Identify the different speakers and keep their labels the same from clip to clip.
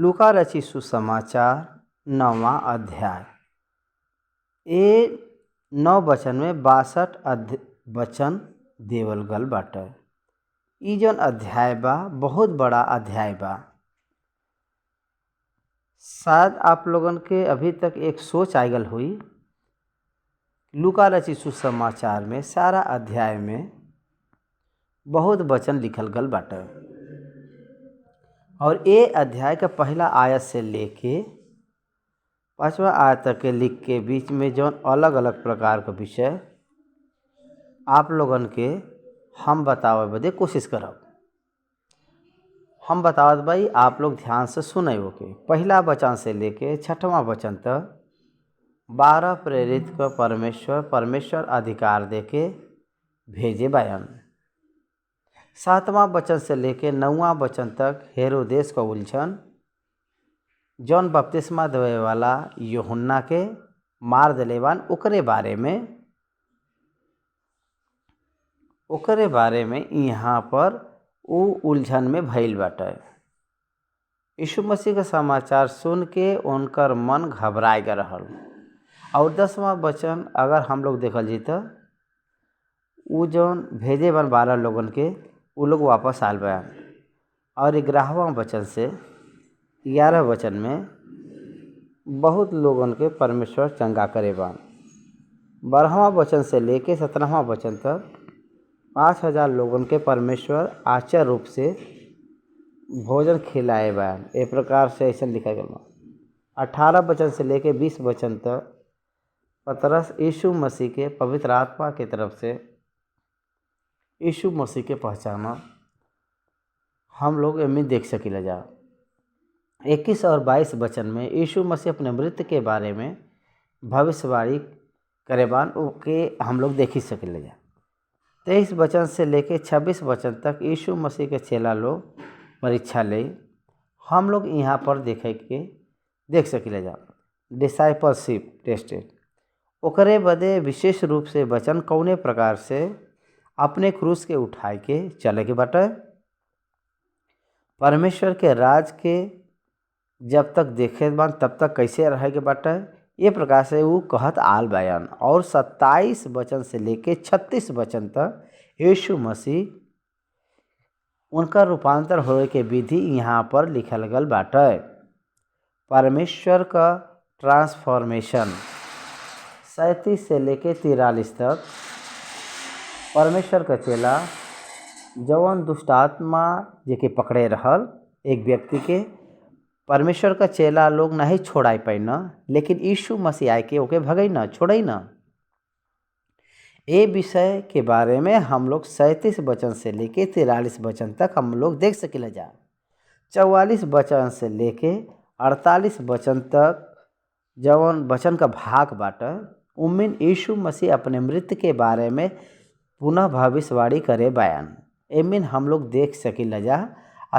Speaker 1: लूका रची सुसमाचार 9वां अध्याय। ए 9 वचन में 62 वचन देवल गल बाटे। ई जौन अध्याय बा बहुत बड़ा अध्याय बा। शायद आप लोगन के अभी तक एक सोच आगल हुई, लूका रची सुसमाचार में सारा अध्याय में बहुत वचन लिखल गल बाटे और ये अध्याय का पहला आयत से लेके 5वां आयत तक के लिख के बीच में जौन अलग अलग प्रकार का विषय आप लोगन के हम बतावे बदे कोशिश करब। हम बतावत भाई आप लोग ध्यान से सुने के। पहला वचन से लेके 6वां वचन तक 12 प्रेरित को परमेश्वर अधिकार देके भेजे बयान। 7वां वचन से लेके 9वां वचन तक हेरोदेस का उलझन, जौन बपतिस्मा देवे वाला यूहन्ना के मार दिलेवान ओकरे बारे में यहाँ पर उ उलझन में भइल बाटे। यीशु मसीह का समाचार सुन के उनकर मन घबराए गए रहल। और 10वां वचन अगर हम लोग देखल जी तो उ जौन भेजे बन 12 लोगन के उ लोग वापस आल बयान। और 11वां वचन से 11 वचन में बहुत लोगन के परमेश्वर चंगा करे बान। 12वां वचन से लेके 17वां वचन तक 5000 लोगन के परमेश्वर आश्चर्य रूप से भोजन खिलाए बयान। एक प्रकार से ऐसा लिखा गया। 18 वचन से लेके 20 वचन तक पतरस यीशु मसीह के पवित्र आत्मा की तरफ से यीशु मसीह के पहचाना हम लोग इनमें देख सकीला जा। 21 और 22 वचन में यीशु मसीह अपने मृत्यु के बारे में भविष्यवाणी करेबान के हम लोग देख ही सकीला जा। 23 वचन से लेके 26 वचन तक यीशु मसीह के चेला लोग परीक्षा ले हम लोग यहाँ पर देख सकीला जा। डिसाइपलशिप टेस्टेड ओकरे बदे विशेष रूप से वचन कौने प्रकार से अपने क्रूस के उठाए के चले के बाटे। परमेश्वर के राज के जब तक देखे बान तब तक कैसे रहे के बाटे, ये प्रकार से वो कहत आल बयान। और 27 वचन से लेके 36 वचन तक यीशु मसीह उनका रूपांतर होने के विधि यहाँ पर लिखल गल बाटे। परमेश्वर का ट्रांसफॉर्मेशन 37 से लेके 43 तक परमेश्वर का चेला जवन दुष्टात्मा जेके पकड़े रहल एक व्यक्ति के परमेश्वर का चेला लोग नहीं छोड़ाई पाई न, लेकिन यीशु मसीह आए के ओके भगई न छोड़ई न। ये विषय के बारे में हम लोग 37 वचन से लेके 43 वचन तक हम लोग देख सकेला जा। 44 वचन से लेके 48 वचन तक जवन वचन का भाग बाटे उमिन यीशु मसीह अपने मृत्यु के बारे में पुनः भविष्यवाणी करे बयान। एमिन हम लोग देख सकीला जा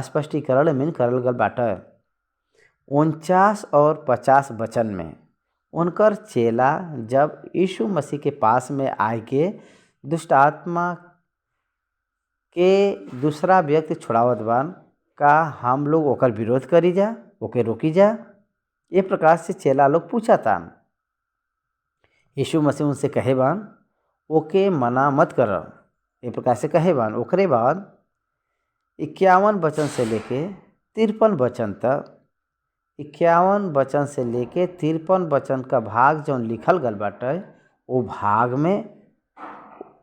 Speaker 1: स्पष्टीकरण मिन करल गल बाटे। 49 और 50 वचन में उनकर चेला जब यीशु मसीह के पास में आए के दुष्ट आत्मा के दूसरा व्यक्ति छुड़ावत बान का हम लोग ओकर विरोध करी जा, ओके रोकी जा। ये प्रकार से चेला लोग पूछा था। यीशु मसीह उनसे कहे बान ओके मना मत कर, ये प्रकार से कहे बान। ओकरे बाद 51 वचन से लेके 53 वचन तक 51 वचन से लेके 53 वचन का भाग जौन लिखल गल बाटे वो भाग में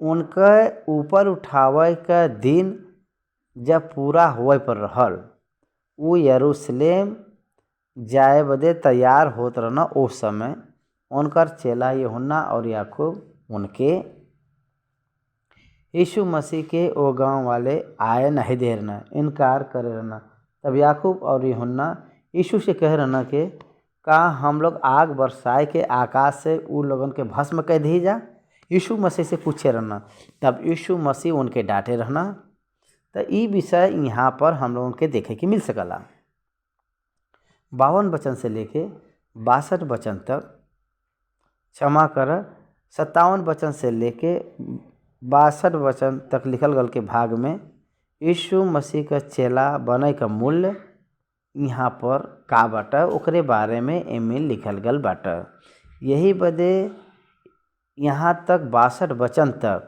Speaker 1: उनके ऊपर उठावे का दिन जब पूरा होए पर रहल वो यरूशलेम जाए बदे तैयार होत रहना। उस समय उनकर चेला यूहन्ना और याकूब उनके यीशु मसीह के वो गांव वाले आए नहीं दे रहना, इनकार करे रहना। तब याकूब और यूहन्ना यीशु से कह रहना के का हम लोग आग बरसाए के आकाश से उ लोगन के भस्म कह दी जा। यीशु मसीह से पूछे रहना, तब यीशु मसीह उनके डांटे रहना। तो ये विषय यहाँ पर हम लोगों के देखे के मिल सकला। 52 वचन से लेके 62 वचन तक, क्षमा कर 57 वचन से लेके 62 वचन तक लिखल गल के भाग में यीशु मसीह का चेला बने का मूल्य यहाँ पर का बाटे ओकरे बारे में एमे लिखल गल बाटे। यही बदे यहाँ तक 62 वचन तक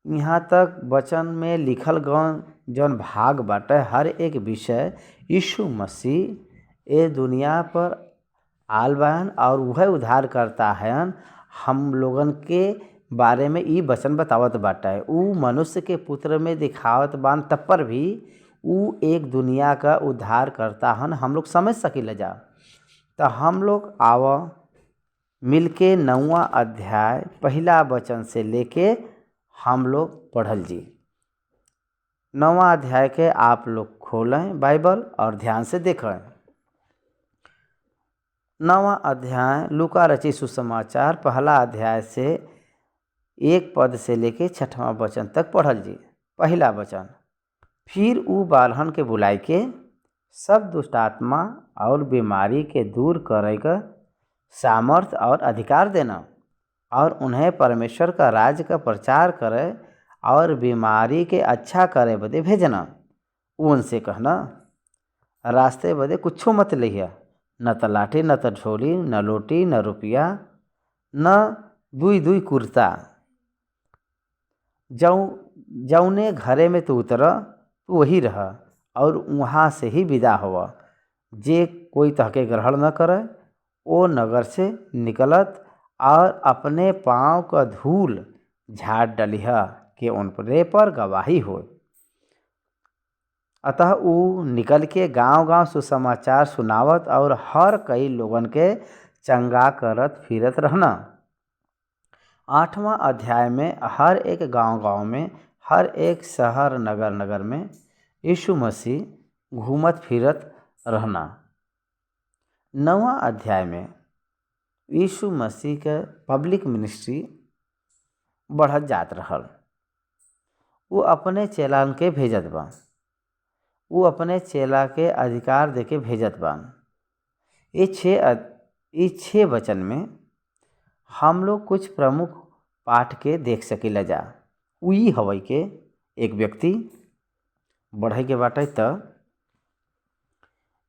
Speaker 1: यहाँ तक वचन में लिखल गौन जौन भाग बाटे हर एक विषय यीशु मसीह ए दुनिया पर आल बान और वह उद्धार करता है। हम लोगन के बारे में ई वचन बतावत बाटे। ऊ मनुष्य के पुत्र में दिखावत बान तब पर भी ऊ एक दुनिया का उद्धार करता हन हम लोग समझ सकिले जा। तो हम लोग आव मिलके 9वां अध्याय पहला वचन से लेके हम लोग पढ़ल जी। 9वां अध्याय के आप लोग खोलें बाइबल और ध्यान से देखें। 9वां अध्याय लूका रचित सुसमाचार पहला अध्याय से 1 पद से लेके 6वां वचन तक पढ़ल जी। पहला वचन, फिर ऊ बालहन के बुलाई के सब दुष्ट आत्मा और बीमारी के दूर करे का सामर्थ्य और अधिकार देना और उन्हें परमेश्वर का राज्य का प्रचार करे और बीमारी के अच्छा करे बदे भेजना। उनसे कहना, रास्ते बदे कुछो मत लिया, न तो लाठी न तो झोली न लोटी न रुपया न दुई दुई कुर्ता। जौने घरे में तू उतर तू वही रह और वहाँ से ही विदा हुआ। जे कोई तहके ग्रहण न करे ओ नगर से निकलत और अपने पाँव का धूल झाड़ डलिह कि उनपरे पर गवाही हो। अतः ऊ निकल के गांव-गांव सुसमाचार सुनावत और हर कई लोगन के चंगा करत फिरत रहना। 8वां अध्याय में हर एक गांव-गांव में हर एक शहर नगर नगर में यीशु मसीह घूमत फिरत रहना। 9वां अध्याय में यीशु मसीह के पब्लिक मिनिस्ट्री बढ़त जात रहल। वो अपने चेलान के भेजत बा। वो अपने चेला के अधिकार देके भेजत बान। ये 6 वचन में हम लोग कुछ प्रमुख पाठ के देख सकीला जा। वही हवई के एक व्यक्ति बढ़े के बाटे त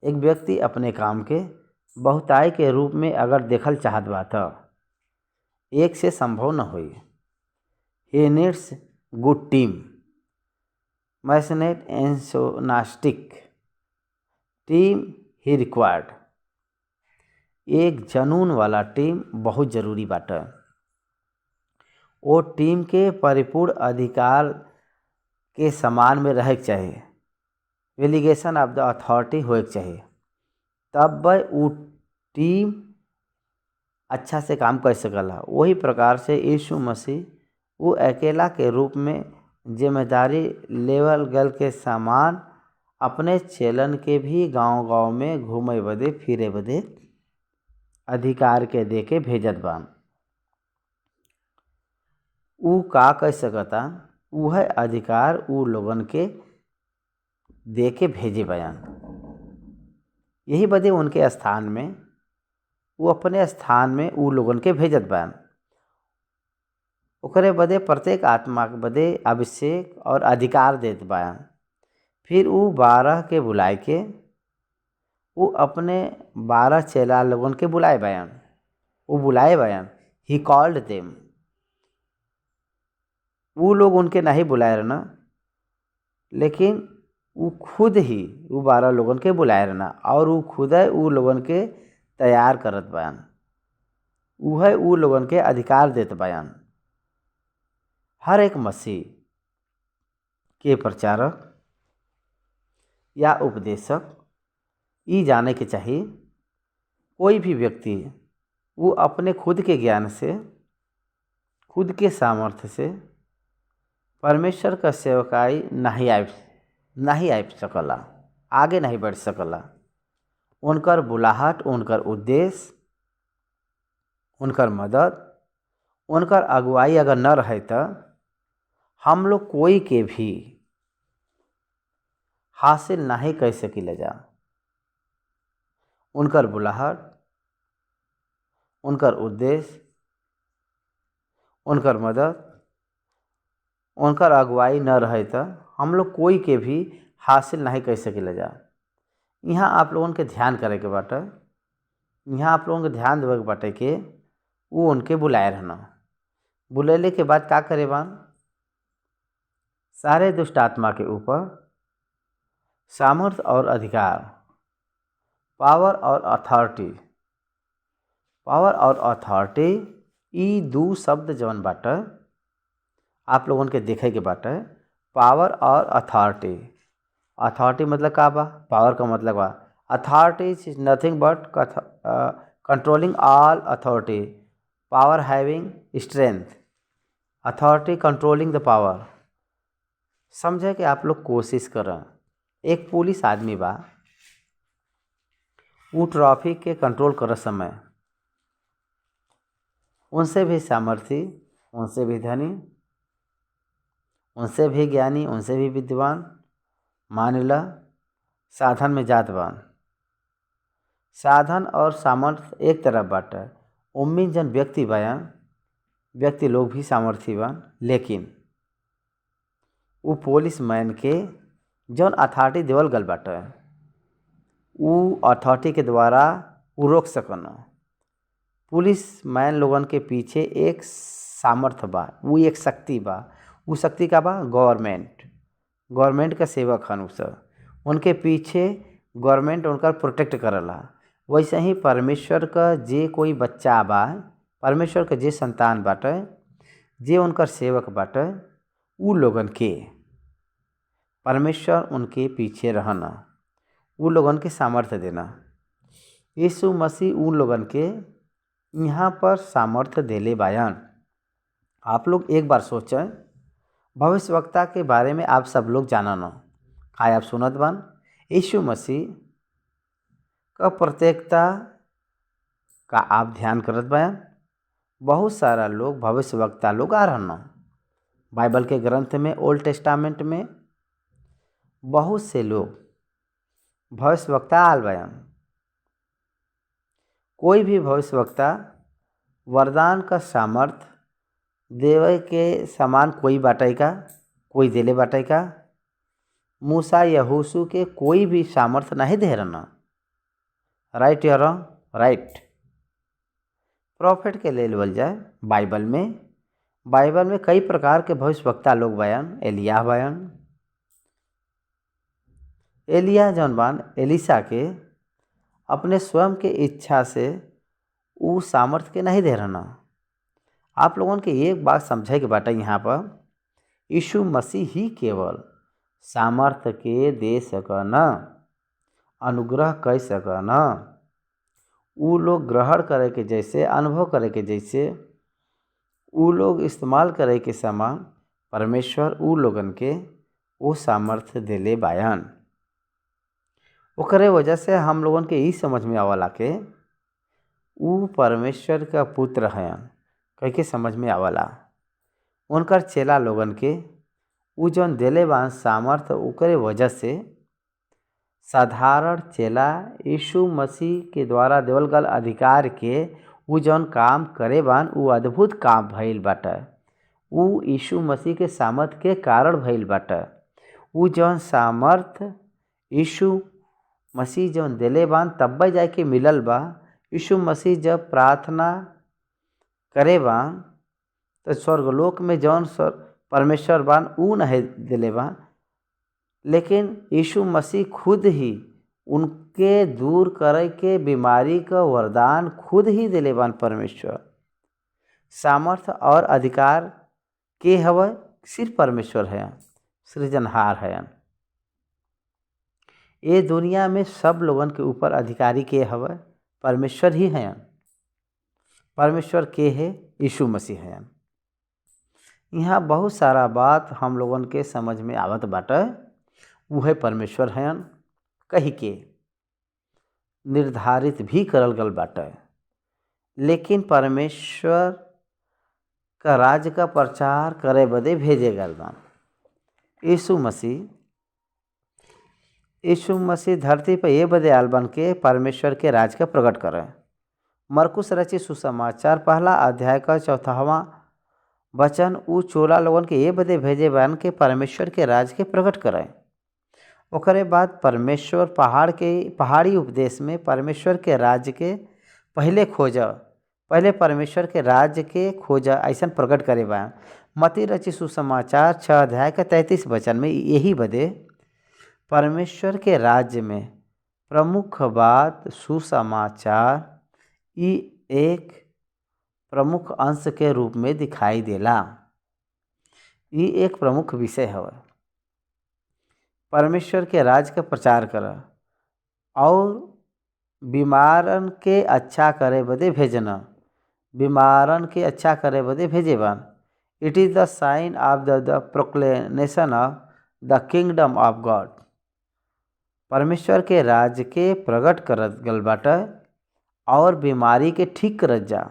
Speaker 1: एक व्यक्ति अपने काम के बहुताई के रूप में अगर देखल चाहत बा त एक से संभव न होई। He needs good team, passionate enthusiastic team ही रिक्वायर्ड। एक जनून वाला टीम बहुत ज़रूरी बाटे। वो टीम के परिपूर्ण अधिकार के समान में रहे के चाहिए। डेलीगेशन ऑफ द अथॉरिटी होए के चाहिए, तब वो टीम अच्छा से काम कर सकला। वही प्रकार से यीशु मसीह वो अकेला के रूप में जिम्मेदारी लेवल गल के समान अपने चेलन के भी गांव-गांव में घूमे बदे फिरे बदे अधिकार के दे के भेजत बान। ऊ का कह सकता, वह अधिकार ऊ लोगन के दे के भेजे बयान। यही बदे उनके स्थान में वो अपने स्थान में ऊ लोगन के भेजत बान। ओकरे बदे प्रत्येक आत्मा के बदे अभिषेक और अधिकार देत बान। फिर वो 12 के बुलाए के वो अपने 12 चेला लोगन के बुलाए बयान। वो बुलाए बयान, ही कॉल्ड देम। वो लोग उनके नहीं बुलाए रहना, लेकिन वो खुद ही वो 12 लोगन के बुलाए रहना और वो खुद है वो लोगन के तैयार करत बयान। वो है वो लोगन के अधिकार देत बयान। हर एक मसीह के प्रचारक या उपदेशक ये जाने के चाहिए, कोई भी व्यक्ति वो अपने खुद के ज्ञान से खुद के सामर्थ्य से परमेश्वर का सेवकाई नहीं आइब सकला, आगे नहीं बढ़ सकला। उनकर बुलाहट, उनकर उद्देश्य, उनकर मदद, उनकर अगुवाई अगर न रहे तो हम लोग कोई के भी हासिल नहीं कर सकीले जा। उनकर बुलाहट, उनकर उद्देश्य, उनकर मदद, उनकर अगुवाई न रहे तो हम लोग कोई के भी हासिल नहीं कर सकीले जा। यहाँ आप लोगन के ध्यान करे के बाटे, यहाँ आप लोगन के ध्यान देवे के बाटे कि वो उनके बुलाए रहना। बुलैले के बाद का करे बान, सारे दुष्ट आत्मा के ऊपर सामर्थ्य और अधिकार, पावर और अथॉरिटी ई दू शब्द जौन बाटे आप लोगन के देखे के बाटे। पावर और अथॉरिटी मतलब का बा, पावर का मतलब बा authority is nothing but controlling all authority, power having strength, authority controlling the power. समझे कि आप लोग कोशिश करें। एक पुलिस आदमी बा, वो ट्रैफिक के कंट्रोल कर समय उनसे भी सामर्थी, उनसे भी धनी, उनसे भी ज्ञानी, उनसे भी विद्वान मान ला साधन में जात बान। साधन और सामर्थ्य एक तरफ बाटे, उम्मीद जन व्यक्ति बयान, व्यक्ति लोग भी सामर्थी बान, लेकिन वो पुलिस मैन के जौन अथॉरिटी देवल गल बाटे वो अथॉरिटी के द्वारा वो रोक सकन। पुलिस मैन लोगन के पीछे एक सामर्थ्य बा, वो एक शक्ति बा। वो शक्ति का बा गवर्नमेंट का सेवक हन उ सब, उनके पीछे गवर्नमेंट उनका प्रोटेक्ट करला। वैसे ही परमेश्वर का जे कोई बच्चा बा, परमेश्वर का जे संतान बाटे, जे उनकर सेवक बाटे, उ लोगन के परमेश्वर उनके पीछे रहना, उ लोगन के सामर्थ्य देना। यीशु मसीह उन लोगन के यहाँ पर सामर्थ्य देले बायन। आप लोग एक बार सोचें, भविष्यवक्ता के बारे में आप सब लोग जानना, काय आप सुनत बान। यीशु मसीह का प्रत्येकता का आप ध्यान करत बायन। बहुत सारा लोग भविष्यवक्ता लोग आ रहना बाइबल के ग्रंथ में, ओल्ड टेस्टामेंट में बहुत से लोग भविष्यवक्ता आल बयान। कोई भी भविष्यवक्ता वरदान का सामर्थ देवे के समान कोई बाटे का, कोई देले बाटे का। मूसा यहोशू के कोई भी सामर्थ नहीं दे रहना। राइट या रॉन्ग? राइट। प्रॉफिट के ले लेवल जाए बाइबल में कई प्रकार के भविष्यवक्ता लोग बयान। एलिया जौन बान, एलिसा के अपने स्वयं के इच्छा से वो सामर्थ्य के नहीं दे रहना। आप लोगों के एक बात समझे के बाटे, यहाँ पर यीशु मसीह ही केवल सामर्थ्य के दे सकना, अनुग्रह कर सकना। वो लोग ग्रहण करे के जैसे, अनुभव करे के जैसे, वो लोग इस्तेमाल करे के समान परमेश्वर उ लोगन के वो सामर्थ्य देले बायन। ओकरे वजह से हम लोगन के ई समझ में आवला के वो परमेश्वर का पुत्र हैं, कह के समझ में आवला। उनकर चेला लोगन के वो जौन देले बान सामर्थ्य, ओकरे वजह से साधारण चेला यीशु मसीह के द्वारा देवल गल अधिकार के वो जौन काम करे बान, वो अद्भुत काम भइल बाटे। वो यीशु मसीह के सामर्थ्य के कारण भइल बाटे। वो जौन सामर्थ्य यीशु मसीह जौन देले बान तब जाके मिलल बा। यीशु मसीह जब प्रार्थना करे बान तो स्वर्गलोक में जौन परमेश्वर बान ऊ नहीं दिले बान, लेकिन यीशु मसीह खुद ही उनके दूर करे के बीमारी का वरदान खुद ही दिले बान। परमेश्वर सामर्थ्य और अधिकार के हवे सिर्फ परमेश्वर है, सृजनहार है। ये दुनिया में सब लोगन के ऊपर अधिकारी के हवे परमेश्वर ही हैं। परमेश्वर के है यीशु मसीह हैं। यहाँ बहुत सारा बात हम लोगन के समझ में आवत बाटे, वो है परमेश्वर हैं कही के निर्धारित भी करल गल बाटे। लेकिन परमेश्वर का राज्य का प्रचार करे बदे भेजे गल बा। यीशु मसीह धरती पर ये बदे आल बन के परमेश्वर के राज का प्रकट करे। मरकुस रचित सुसमाचार 1 अध्याय का 4वां वचन उ चोला लोगन के ये बदे भेजे बन के परमेश्वर के राज के प्रकट करें। ओकरे बाद परमेश्वर पहाड़ी उपदेश में परमेश्वर के राज्य के पहले परमेश्वर के राज्य के खोज ऐसा प्रकट करे बा। मत्ती रचित सुसमाचार 6 अध्याय के 33 वचन में यही बदे परमेश्वर के राज्य में प्रमुख बात सुसमाचार ई एक प्रमुख अंश के रूप में दिखाई देला। ये एक प्रमुख विषय है। परमेश्वर के राज का प्रचार कर और बीमारन के अच्छा करे बदे भेजना, बीमारन के अच्छा करे बदे भेजे बान। It is the sign of the proclamation of the kingdom of God. परमेश्वर के राज के प्रकट करत गल बाटे और बीमारी के ठीक करत जा।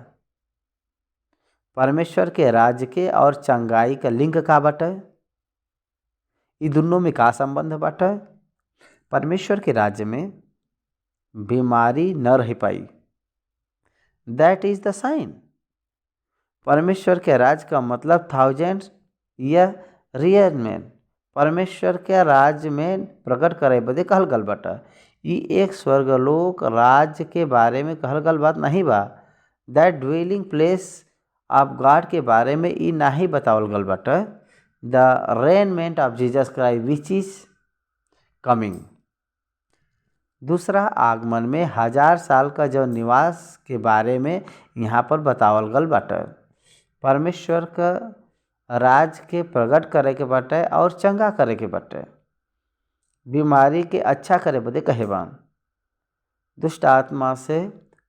Speaker 1: परमेश्वर के राज्य के और चंगाई का लिंक का बाटे? ये दोनों में का संबंध बाटे? परमेश्वर के राज्य में बीमारी न रह पाई, दैट इज द साइन। परमेश्वर के राज का मतलब थाउजेंड्स या रियल में परमेश्वर के राज्य में प्रकट करे बदे कहल गल बाटे। ये एक स्वर्गलोक राज्य के बारे में कहल गल बात नहीं बा। That dwelling place of God के बारे में ये नहीं बतावल गल बाटे। The reignment of Jesus Christ which is coming. दूसरा आगमन में 1000 साल का जो निवास के बारे में यहाँ पर बतावल गल बाटे। परमेश्वर का राज के प्रकट करे के बाटे और चंगा करे के बाटे। बीमारी के अच्छा करे बदे कहे बान, दुष्ट आत्मा से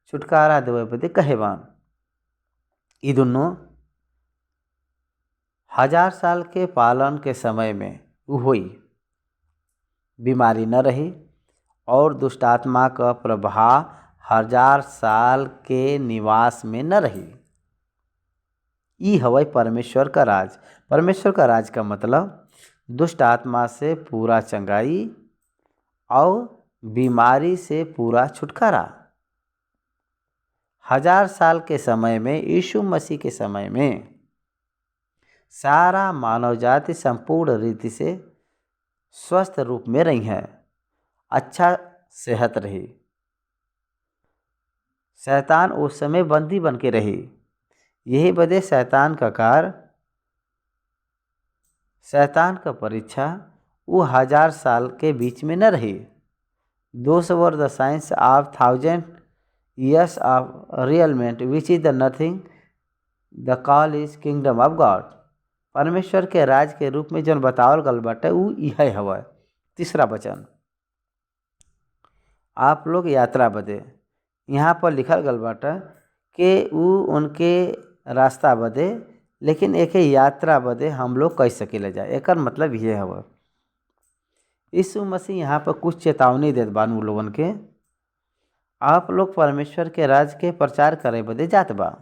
Speaker 1: छुटकारा देवे बदे कहे बान। ये दोनों 1000 साल के पालन के समय में हुई, बीमारी न रही और दुष्ट आत्मा का प्रभाव 1000 साल के निवास में न रही। ये हवै परमेश्वर का राज। परमेश्वर का राज का मतलब दुष्ट आत्मा से पूरा चंगाई और बीमारी से पूरा छुटकारा। 1000 साल के समय में, यीशु मसीह के समय में सारा मानव जाति संपूर्ण रीति से स्वस्थ रूप में रही है, अच्छा सेहत रही। शैतान उस समय बंदी बन के रही। यही बदे शैतान का परीक्षा वो 1000 साल के बीच में न रही। Those were the science of 1000 years of realment which is the nothing the call is kingdom of God. परमेश्वर के राज के रूप में जौन बतावल गल बाटे वो यह हवा। तीसरा वचन, आप लोग यात्रा बदे, यहाँ पर लिखल गल बाटे कि वो उनके रास्ता बदे, लेकिन एक यात्रा बदे हम लोग कह सकेला जाए। एक मतलब ये हवा। यीशु मसीह यहाँ पर कुछ चेतावनी देत बान उ लोगन के, आप लोग परमेश्वर के राज के प्रचार करे बदे जात बा।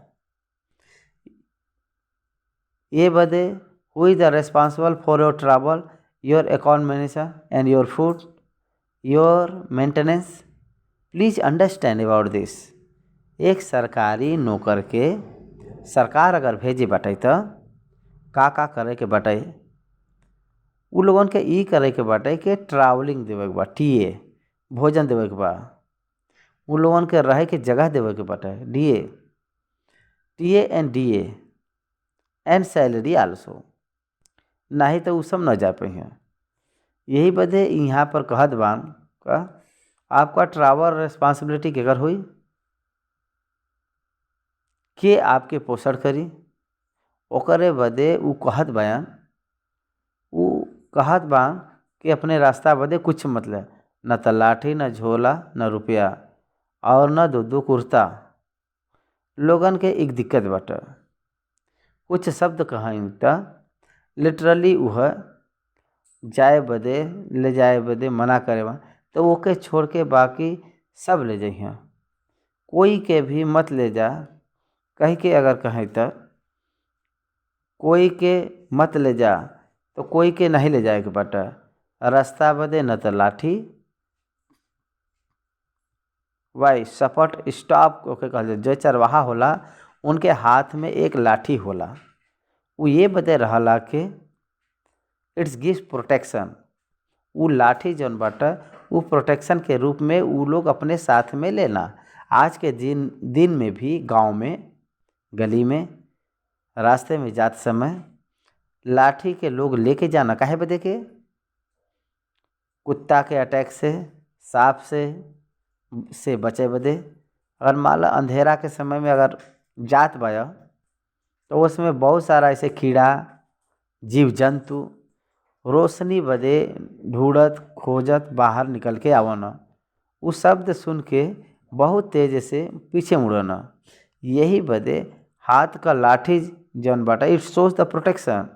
Speaker 1: ये बदे who is the responsible for your travel, your accommodation and your food, your maintenance. Please understand about this. एक सरकारी नौकर के सरकार अगर भेजे बाटे तो का करे के बाटे? उ लोगन के ई करे के बाटे कि ट्रैवलिंग देवे के बा, टीए भोजन देवे के बा, उ लोगन के रहे के जगह देवे के बाटे, टीए एंड सैलरी आल्सो। नहीं तो उ सब न जा पाए। यही बदे यहाँ पर कहत बान का आपका ट्रैवल रिस्पॉन्सिबिलिटी केकर हुई के आपके पोषण करी। ओकरे बदे उ कहत बान कि अपने रास्ता बदे कुछ मतलब न तो लाठी, न झोला, न रुपया और न दो कुर्ता। लोगन के एक दिक्कत बाटे, कुछ शब्द कहें तो लिटरली वह जाए बदे ले जाए बदे मना करे बा तो ओके छोड़ के बाकी सब ले जाइए। कोई के भी मत ले जा कहीं के, अगर कहें तो कोई के मत ले जा तो कोई के नहीं ले जाए के बाटे। रास्ता बदे न तो लाठी, वाई सपट स्टॉप ओके कहल। जो चरवाहा होला उनके हाथ में एक लाठी होला, वो ये बदे रहला कि इट्स गिव्स प्रोटेक्शन। उ लाठी जौन बाटे उ प्रोटेक्शन के रूप में उ लोग अपने साथ में लेना। आज के दिन में भी गांव में, गली में, रास्ते में जाते समय लाठी के लोग लेके जाना काहे बदे के? कुत्ता के अटैक से, सांप से बचे बदे। अगर मान लो अंधेरा के समय में अगर जात बा तो उसमें बहुत सारा ऐसे कीड़ा, जीव जंतु रोशनी बदे ढूंढत खोजत बाहर निकल के आवना। उ शब्द सुन के बहुत तेज से पीछे मुड़ना। यही बदे हाथ का लाठी जौन बाटा इट शोज द प्रोटेक्शन।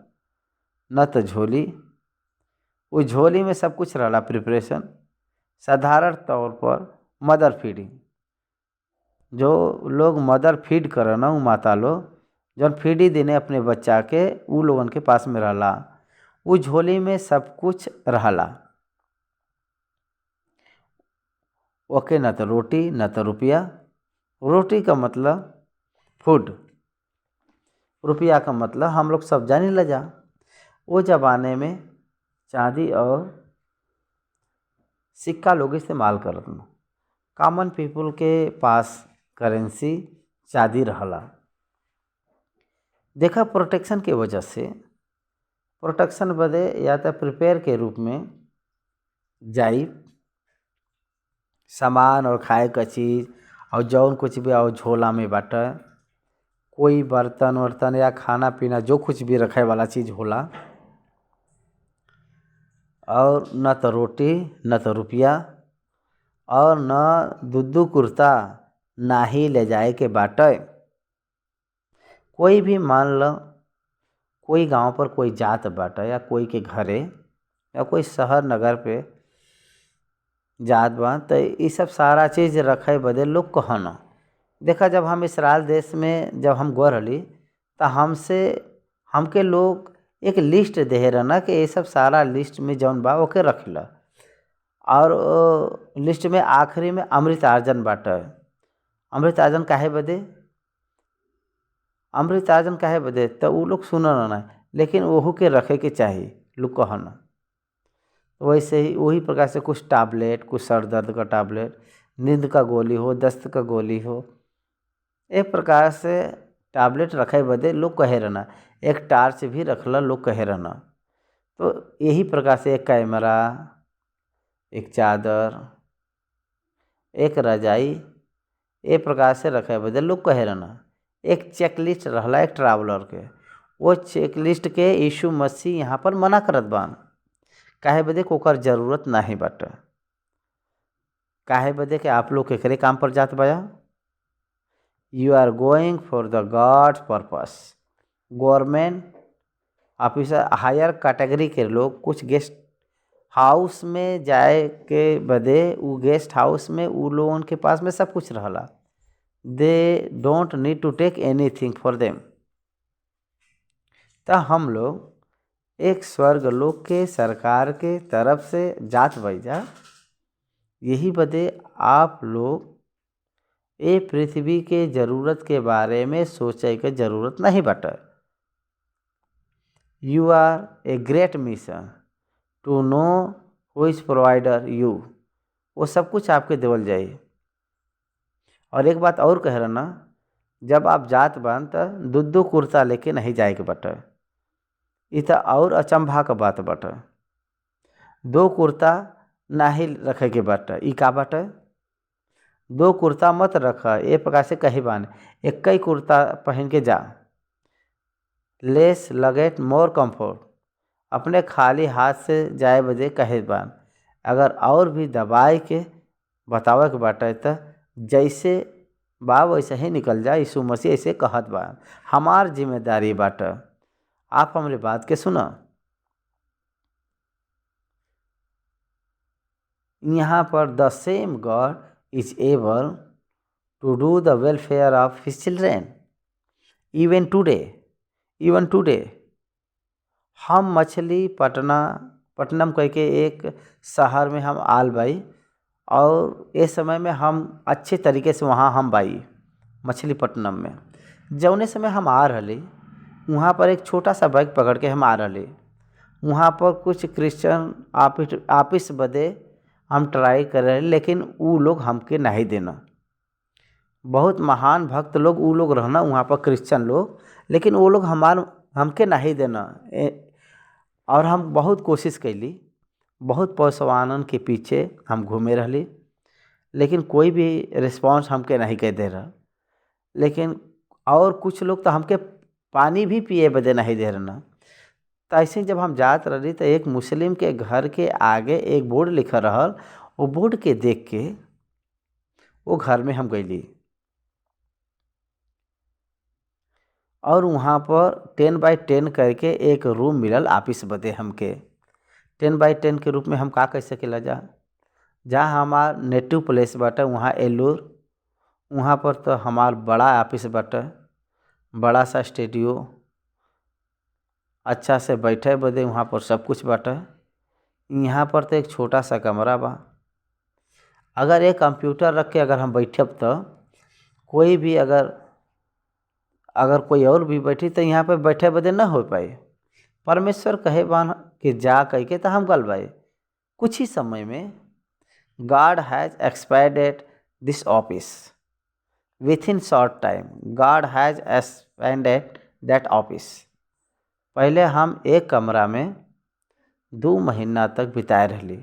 Speaker 1: न तो झोली, उस झोली में सब कुछ रहला प्रिपरेशन। साधारण तौर पर मदर फीडिंग, जो लोग मदर फीड करना उ माता लोग जौन फीडी देने अपने बच्चा के उ लोगन के पास में रहला। उ झोली में सब कुछ रहला। ओके, न तो रोटी न तो रुपया। रोटी का मतलब फूड, रुपया का मतलब हम लोग सब जाने लगा। वो ज़माने में चांदी और सिक्का लोग इस्तेमाल करत न। कॉमन पीपल के पास करेंसी चांदी रहला। देखा प्रोटेक्शन के वजह से, प्रोटेक्शन बदे या तो प्रिपेयर के रूप में जाई सामान और खाए का चीज़ और जौन कुछ भी और झोला में बाटे, कोई बर्तन वर्तन या खाना पीना जो कुछ भी रखे वाला चीज़ होला। और न तो रोटी न तो रुपया और न दुद्दू कुर्ता ना ही ले जाए के बाटे। कोई भी मान लो कोई गांव पर कोई जात बाटे या कोई के घरे या कोई शहर नगर पे जात बा तो ये सब सारा चीज़ रखे बदे लोग कहना। देखा जब हम इसराइल देश में जब हम गए रही तो हमके लोग एक लिस्ट दे रहा ना कि ये सब सारा लिस्ट में जौन बा ओके रखला। और लिस्ट में आखिरी में अमृतार्जन बाटे। अमृतार्जन काहे बदे? अमृतार्जन काहे बदे? तो वो लोग सुनना ना, लेकिन वहू के रखे के चाहिए लोग कहना। वैसे ही वही प्रकार से कुछ टैबलेट, कुछ सर दर्द का टैबलेट, नींद का गोली हो, दस्त का गोली हो, एक प्रकार से टैबलेट रखे बदे लोग कहे रहना। एक टार्च भी रखला लोग कहे रहना। तो यही प्रकार से एक कैमरा, एक चादर, एक रजाई, एक प्रकार से रखे बदे लोग कहे रहना। एक चेकलिस्ट रहला एक ट्रैवलर के, वो चेकलिस्ट के यीशु मसीह यहाँ पर मना करत बान। काहे बदे? कोकर जरूरत नहीं बाटे। काहे बदे? कि आप लोग केकरे काम पर जात बाया? You are going for the God's purpose. Government officer, higher category के लोग कुछ गेस्ट हाउस में जाए के बदे उ गेस्ट हाउस में उ लोगन के पास में सब कुछ रहला। They don't need to take anything for them. तो हम लोग एक स्वर्ग लोक के सरकार के तरफ से जात भैया। यही बदे आप लोग ये पृथ्वी के ज़रूरत के बारे में सोचे के ज़रूरत नहीं बाटे। You are a great mission to know who is provider you. वो सब कुछ आपके देवल जाए। और एक बात और कह रहा ना, जब आप जात बान तो दुद्दू कुर्ता लेके नहीं जाए के बाटे। इ तो और अचंभा का बात बाटे। दो कुर्ता नाही रखे के बाटे। इ का बाटे? दो कुर्ता मत रखा। एक प्रकार से कही बान एक ही कुर्ता पहन के जा। लेस लगेट मोर कंफर्ट। अपने खाली हाथ से जाए बदे कहे बान। अगर और भी दबाए के बतावे के बाटे तो जैसे बा वैसे ही निकल जाए। यीशु मसीह ऐसे कहत बा। हमार जिम्मेदारी बाटे। आप हमारी बात के सुना। यहाँ पर the same God is able to do the welfare of his children even today. हम पटनम कह के एक शहर में हम आल बाई और इस समय में हम अच्छे तरीके से वहाँ हम बाई मछलीपट्टनम में। जौने समय हम आ रहे वहाँ पर एक छोटा सा बैग पकड़ के हम आ रहे। वहाँ पर कुछ क्रिश्चियन ऑफिस बदे हम ट्राई कर रहे, लेकिन वो लोग हमके नहीं देना। बहुत महान भक्त लोग वो लोग रहना वहाँ पर क्रिश्चियन लोग, लेकिन वो लोग हमके नहीं देना। और हम बहुत कोशिश कैली, बहुत पसवानन के पीछे हम घूमे रहली, लेकिन कोई भी रिस्पांस हमके नहीं कह दे रहा। लेकिन और कुछ लोग तो हमके पानी भी पिए बदे नहीं दे रहना। तो ऐसे जब हम जात रही तो एक मुस्लिम के घर के आगे एक बोर्ड लिखा रहल, वो बोर्ड के देख के वो घर में हम गईली, और वहाँ पर 10x10 करके एक रूम मिलल ऑफिस बदे हमके। 10x10 के रूप में हम का कह सकेला जहाँ हमार नेटिव प्लेस बाटे वहाँ एलूर, वहाँ पर तो हमार बड़ा ऑफिस बाटे, बड़ा सा स्टूडियो, अच्छा से बैठे बदे वहाँ पर सब कुछ बाटे। यहाँ पर तो एक छोटा सा कमरा बा, अगर एक कंप्यूटर रख के अगर हम बैठब तो कोई भी अगर कोई और भी बैठी तो यहाँ पर बैठे बदे न हो पाए। परमेश्वर कहे बान कि जा कह के तो हम गल भाई। कुछ ही समय में God has expanded this office. Within short time, God has expanded that office. पहले हम एक कमरा में 2 महीना तक बिताए रहली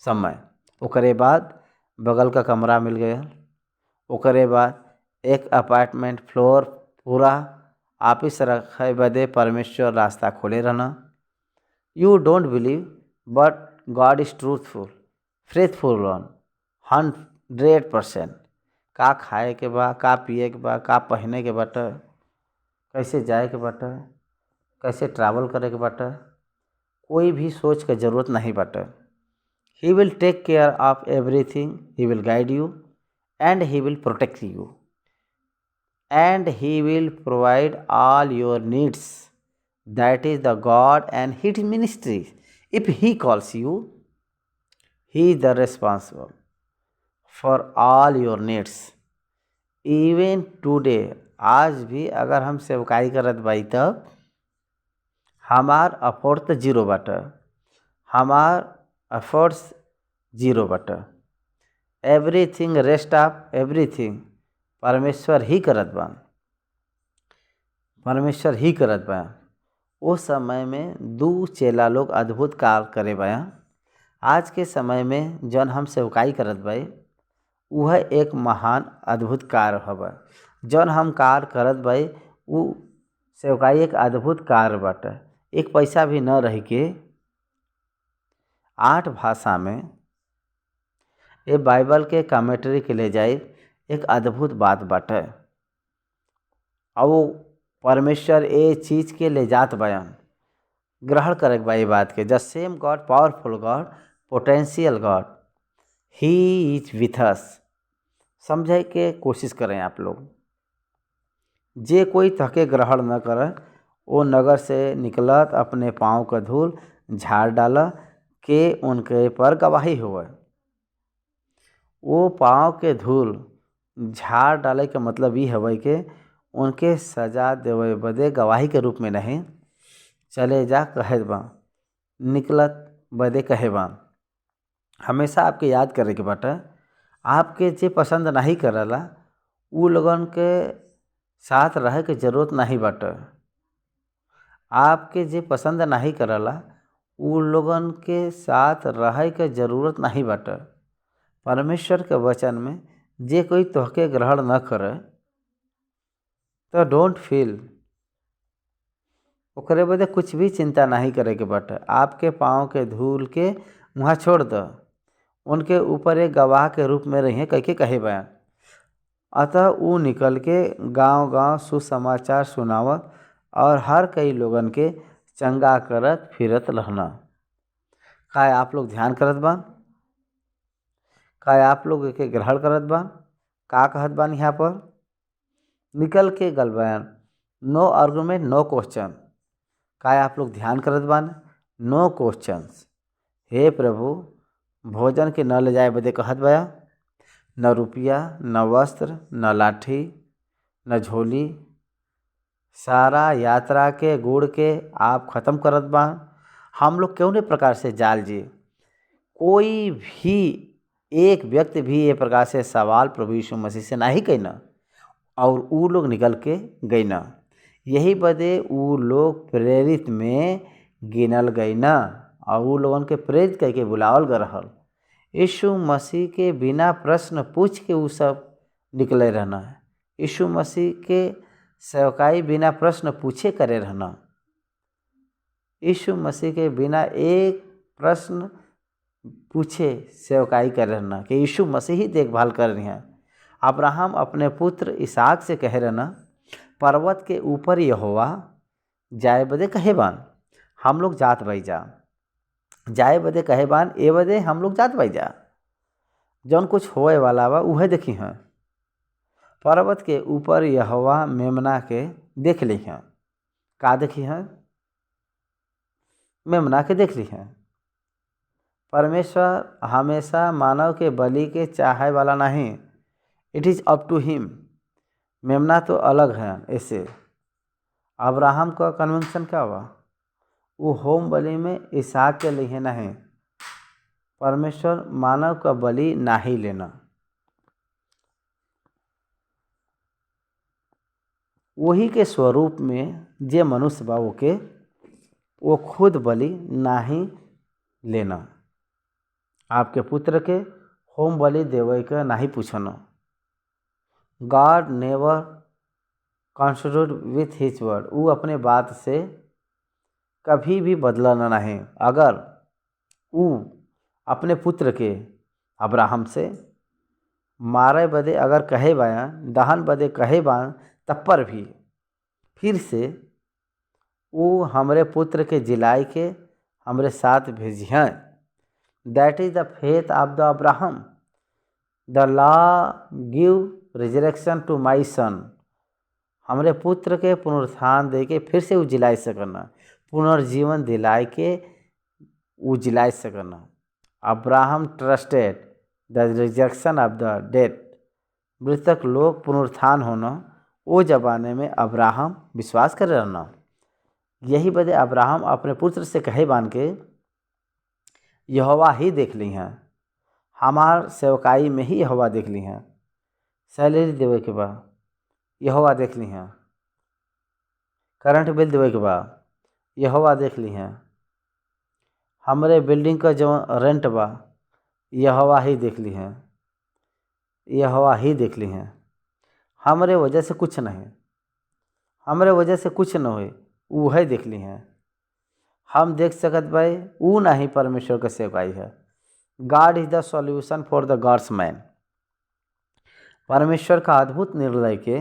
Speaker 1: समय, ओकरे बाद बगल का कमरा मिल गया, ओकरे बाद एक अपार्टमेंट फ्लोर पूरा ऑफिस रखे बदे परमेश्वर रास्ता खोले रहना। You don't believe but God is truthful, faithful one 100%। का खाए के बा, का पिए के बा, का पहने के बाटे, कैसे जाए के बाटे, कैसे ट्रैवल करे के बाटे, कोई भी सोच के ज़रूरत नहीं बाटे। He will take care of everything, he will guide you and he will protect you and he will provide all your needs. That is the God and his ministry. If he calls you, He is the responsible for all your needs. Even today, आज भी अगर हम सेवकाई करत बाई तब हमार effort तो zero बाटे, हमार एफर्ट्स जीरो बाटे। एवरीथिंग, रेस्ट ऑफ एवरीथिंग परमेश्वर ही करत बा, परमेश्वर ही करत बा। उस समय में 2 चेला लोग अद्भुत कार्य करे बया। आज के समय में जौन हम सेवकाई करत बाई वह एक महान अद्भुत कार्य हवा। जौन हम कार्य करत बाई वो सेवकाई एक अद्भुत कार्य बाटे। एक पैसा भी न रही के 8 भाषा में ये बाइबल के कमेंट्री के ले जाए एक अद्भुत बात बाटे। और वो परमेश्वर ये चीज़ के ले जात बयान ग्रहण करे बा ये बात के। The same God, powerful God, potential God, he is with us. समझे के कोशिश करें आप लोग। जे कोई थके ग्रहण न करे वो नगर से निकलत अपने पाँव का धूल झाड़ डाला के उनके पर गवाही हुआ। वो पाँव के धूल झाड़ डाले के मतलब ये हवे कि उनके सजा देवे बदे गवाही के रूप में नहीं, चले जा कहे बा, निकलत बदे कहे बा। हमेशा आपके याद करे के बाटे, आपके जे पसंद नहीं करला उ लोगन के साथ रहे के जरूरत नहीं बाटे। आपके जे पसंद नहीं करला उ लोगन के साथ रहे के जरूरत नहीं बाटे। परमेश्वर के वचन में जे कोई तोहके ग्रहण न करे तो डोंट फील, ओकरे बदे कुछ भी चिंता नहीं करे के बाटे। आपके पाँव के धूल के वहाँ छोड़ दो, उनके ऊपर एक गवाह के रूप में रहिए कह के कहे बयान। अतः वो निकल के गांव गांव सुसमाचार सुनावत और हर कई लोगन के चंगा करत फिरत रहना। का आप लोग ध्यान करत बान? का आप लोग के ग्रहण करत बान? का कहत बान यहाँ पर? निकल के गल बयान, नो आर्गुमेंट, नो क्वेश्चन। का आप लोग ध्यान करत बान? Know questions. हे प्रभु, भोजन के न ले जाए बदे कहत बया, न रुपया, न वस्त्र, न लाठी, न झोली, सारा यात्रा के गुड़ के आप ख़त्म करत बान। हम लोग कौने प्रकार से जाल जी। कोई भी एक व्यक्ति भी ये प्रकार से सवाल प्रभु यीशु मसीह से नहीं कहना, और वो लोग निकल के गई ना। यही बदे वो लोग प्रेरित में गिनल गई ना, और वो लोगन के प्रेरित कह के बुलावल गए रहल। यीशु मसीह के बिना प्रश्न पूछ के वो सब निकले रहना है। यीशु मसीह के सेवकाई बिना प्रश्न पूछे करे रहना। यीशु मसीह के बिना एक प्रश्न पूछे सेवकाई कर रहना कि यीशु मसीह ही देखभाल कर रही हैं। अब्राहम अपने पुत्र इसहाक से कह रहना, पर्वत के ऊपर यहोवा जाए बदे कहे बान, हम लोग जात भाई जा। जाए बदे कहे बान, ए बदे हम लोग जात भाई जा। जौन कुछ होए वाला बा उहे देखी हैं। पर्वत के ऊपर यहोवा मेमना के देख ली हैं। का देखी हैं? मेमना के देख ली हैं। परमेश्वर हमेशा मानव के बलि के चाहे वाला नहीं। इट इज़ अप टू हिम। मेमना तो अलग है। ऐसे अब्राहम का कन्वेंशन क्या हुआ? वो होम बलि में इसहाक के लिए नहीं। परमेश्वर मानव का बलि नहीं लेना। वही के स्वरूप में जे मनुष्य बा वो खुद बलि नहीं लेना। आपके पुत्र के होम बलि देवे के नहीं पूछना। God never constitute with his word. वो अपने बात से कभी भी बदलना नहीं। अगर वो अपने पुत्र के अब्राहम से मारे बदे अगर कहे बायां, दहन बदे कहे बायां, तब पर भी फिर से वो हमरे पुत्र के जिलाई के हमरे साथ भेजिए। That is the faith of the Abraham. The law give resurrection to my son. हमरे पुत्र के पुनरुत्थान दे के फिर से वो जिलाई सकना, पुनर्जीवन दिलाए के वो जिलाई सकना। Abraham trusted the resurrection of the dead. मृतक लोग पुनरुत्थान होना वो जमाने में अब्राहम विश्वास कर रहना। यही वजह अब्राहम अपने पुत्र से कहे बान के यहोवा ही देख ली हैं। हमार सेवकाई में ही यहोवा देख ली हैं। सैलरी देवे के बाद यहोवा देख ली हैं। करंट बिल देवे के बाद यहोवा देख ली हैं। हमरे बिल्डिंग का जो रेंट बा यहोवा ही देख ली हैं। यहोवा ही देख ली हैं। हमरे वजह से कुछ नहीं, हमरे वजह से कुछ न होए, वो है देख ली हैं। हम देख सकत भाई वो नहीं परमेश्वर का सेवकाई है। God is the solution for the God's man. परमेश्वर का अद्भुत निर्णय के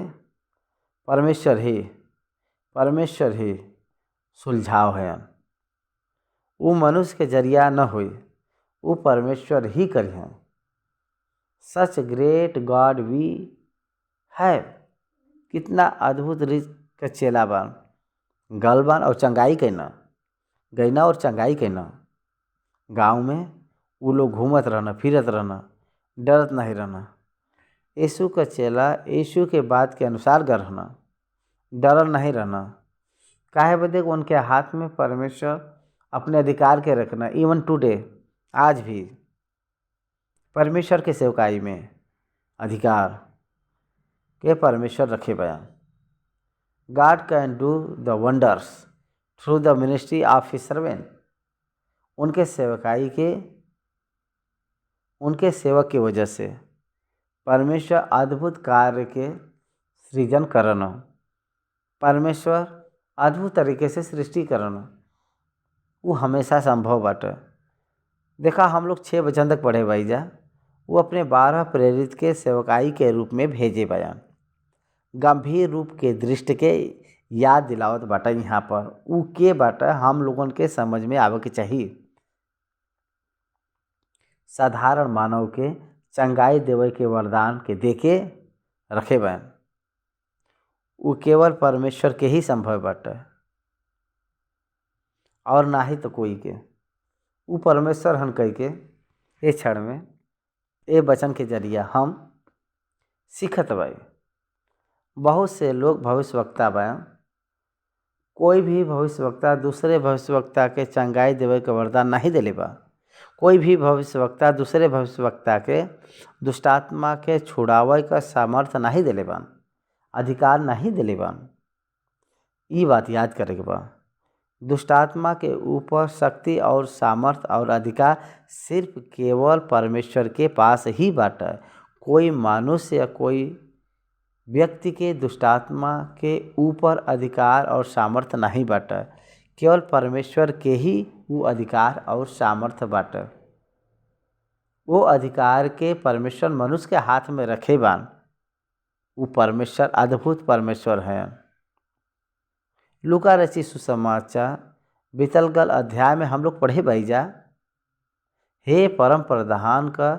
Speaker 1: परमेश्वर ही सुलझाव है। वो मनुष्य के जरिया न होई, वो परमेश्वर ही करिए। सच ग्रेट गॉड वी है। कितना अद्भुत रीत का चेला बान, गलबान और चंगाई कहना, गैना और चंगाई कहना। गांव में वो लोग घूमत रहना, फिरत रहना, डरत नहीं रहना। यीशु का चेला यीशु के बात के अनुसार कर रहना, डरल नहीं रहना। काहे बदे उनके हाथ में परमेश्वर अपने अधिकार के रखना। इवन टुडे आज भी परमेश्वर के सेवकाई में अधिकार के परमेश्वर रखे बयान। God can do the wonders through the ministry of his servant. उनके सेवकाई के, उनके सेवक की वजह से परमेश्वर अद्भुत कार्य के सृजन करना। परमेश्वर अद्भुत तरीके से सृष्टि करना वो हमेशा संभव बाटे। देखा हम लोग 6 वचन तक पढ़े भाई जा। वो अपने 12 प्रेरित के सेवकाई के रूप में भेजे बयान। गंभीर रूप के दृष्टि के याद दिलावत बाटा। यहाँ पर ऊ के बाटा हम लोगन के समझ में आवे के चाहिए। साधारण मानव के चंगाई देवे के वरदान के देके रखे बयान। वो केवल परमेश्वर के ही संभव बाटा और ना ही तो कोई के। वो परमेश्वर हन कह के ये क्षण में ये वचन के जरिया हम सीखत बाई। बहुत से लोग भविष्यवक्ता बयां कोई भी भविष्यवक्ता दूसरे भविष्यवक्ता के चंगाई देवे के वरदान नहीं देले बा। कोई भी भविष्यवक्ता दूसरे भविष्यवक्ता के दुष्टात्मा के छुड़ावे का सामर्थ्य नहीं देले बान, अधिकार नहीं देले बान। ये बात याद करे के बा। दुष्टात्मा के ऊपर शक्ति और सामर्थ्य और अधिकार सिर्फ केवल परमेश्वर के पास ही बाटे। कोई मनुष्य या कोई व्यक्ति के दुष्टात्मा के ऊपर अधिकार और सामर्थ्य नहीं बाटे। केवल परमेश्वर के ही वो अधिकार और सामर्थ्य बाटे। वो अधिकार के परमेश्वर मनुष्य के हाथ में रखे बान। वो परमेश्वर अद्भुत परमेश्वर हैं। लूका रचित सुसमाचार बीतल गल अध्याय में हम लोग पढ़े बैजा, हे परम प्रधान का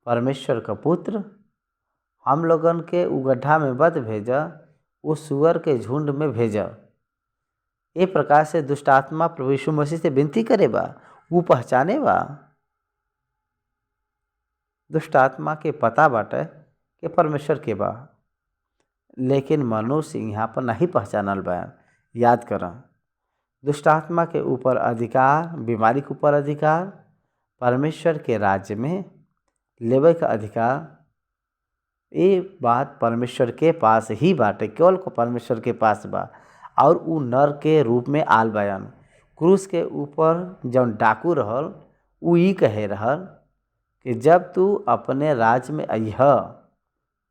Speaker 1: परमेश्वर का पुत्र, हम लोगन के उ गड्ढा में मत भेजा, वो सुअर के झुंड में भेजा। ये प्रकार से दुष्टात्मा प्रभु यीशु मसीह से विनती करे बा, वो पहचाने बा। दुष्टात्मा के पता बाटे कि परमेश्वर के बा, लेकिन मनुष्य यहाँ पर नहीं पहचानल बा। याद करा, दुष्टात्मा के ऊपर अधिकार, बीमारी के ऊपर अधिकार, परमेश्वर के राज्य में लेवे का अधिकार, ये बात परमेश्वर के पास ही बाटे। केवल को परमेश्वर के पास बा। और उ नर के रूप में आल बयान। क्रूस के ऊपर जौन डाकू रहल, उ ई कहे रहल कि जब तू अपने राज्य में अइह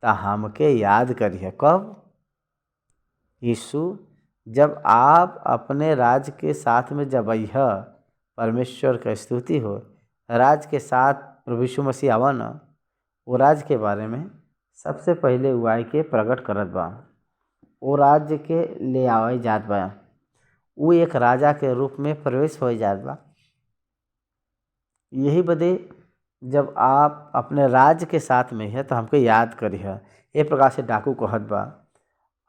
Speaker 1: तो हमके याद करिह। कब? यीशु जब आप अपने राज्य के साथ में जब अइह, परमेश्वर का स्तुति हो, राज्य के साथ प्रभु यीशु मसीह आवन, वो राज्य के बारे में सबसे पहले वो आय के प्रकट करत बा। वो राज्य के ले आवे जात बा। वो एक राजा के रूप में प्रवेश हो जात बा। यही बदे जब आप अपने राज्य के साथ में है तो हमके याद करिह। ये प्रकार से डाकू कहत बा,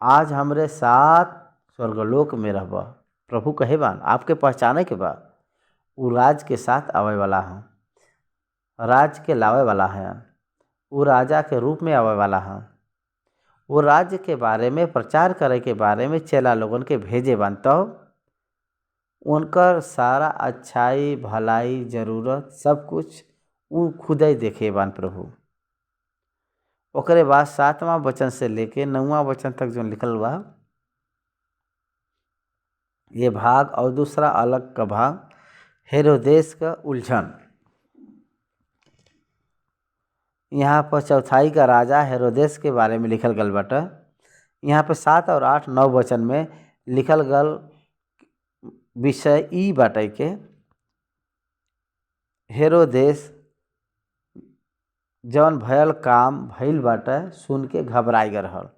Speaker 1: आज हमरे साथ स्वर्गलोक में रहबा। प्रभु कहे बान, आपके पहचाने के बा। वो राज के साथ आवे वाला है, राज के लावे वाला है, वो राजा के रूप में आवे वाला है। वो राज्य के बारे में प्रचार करे के बारे में चेला लोगन के भेजे बान। तब उनकर सारा अच्छाई, भलाई, जरूरत सब कुछ वो खुद ही देखे बान प्रभु। ओकरे बाद 7वां वचन से लेके 9वां वचन तक जो लिखल बा, ये भाग और दूसरा अलग का भाग हेरोदेस का उलझन। यहाँ पर चौथाई का राजा हेरोदेस के बारे में लिखल गल बाटे। यहाँ पे 7 और 8, 9 वचन में लिखल गल विषय ई बाटे के हेरोदेस जौन भयल काम भइल बाटे सुन के घबराई गए रहल।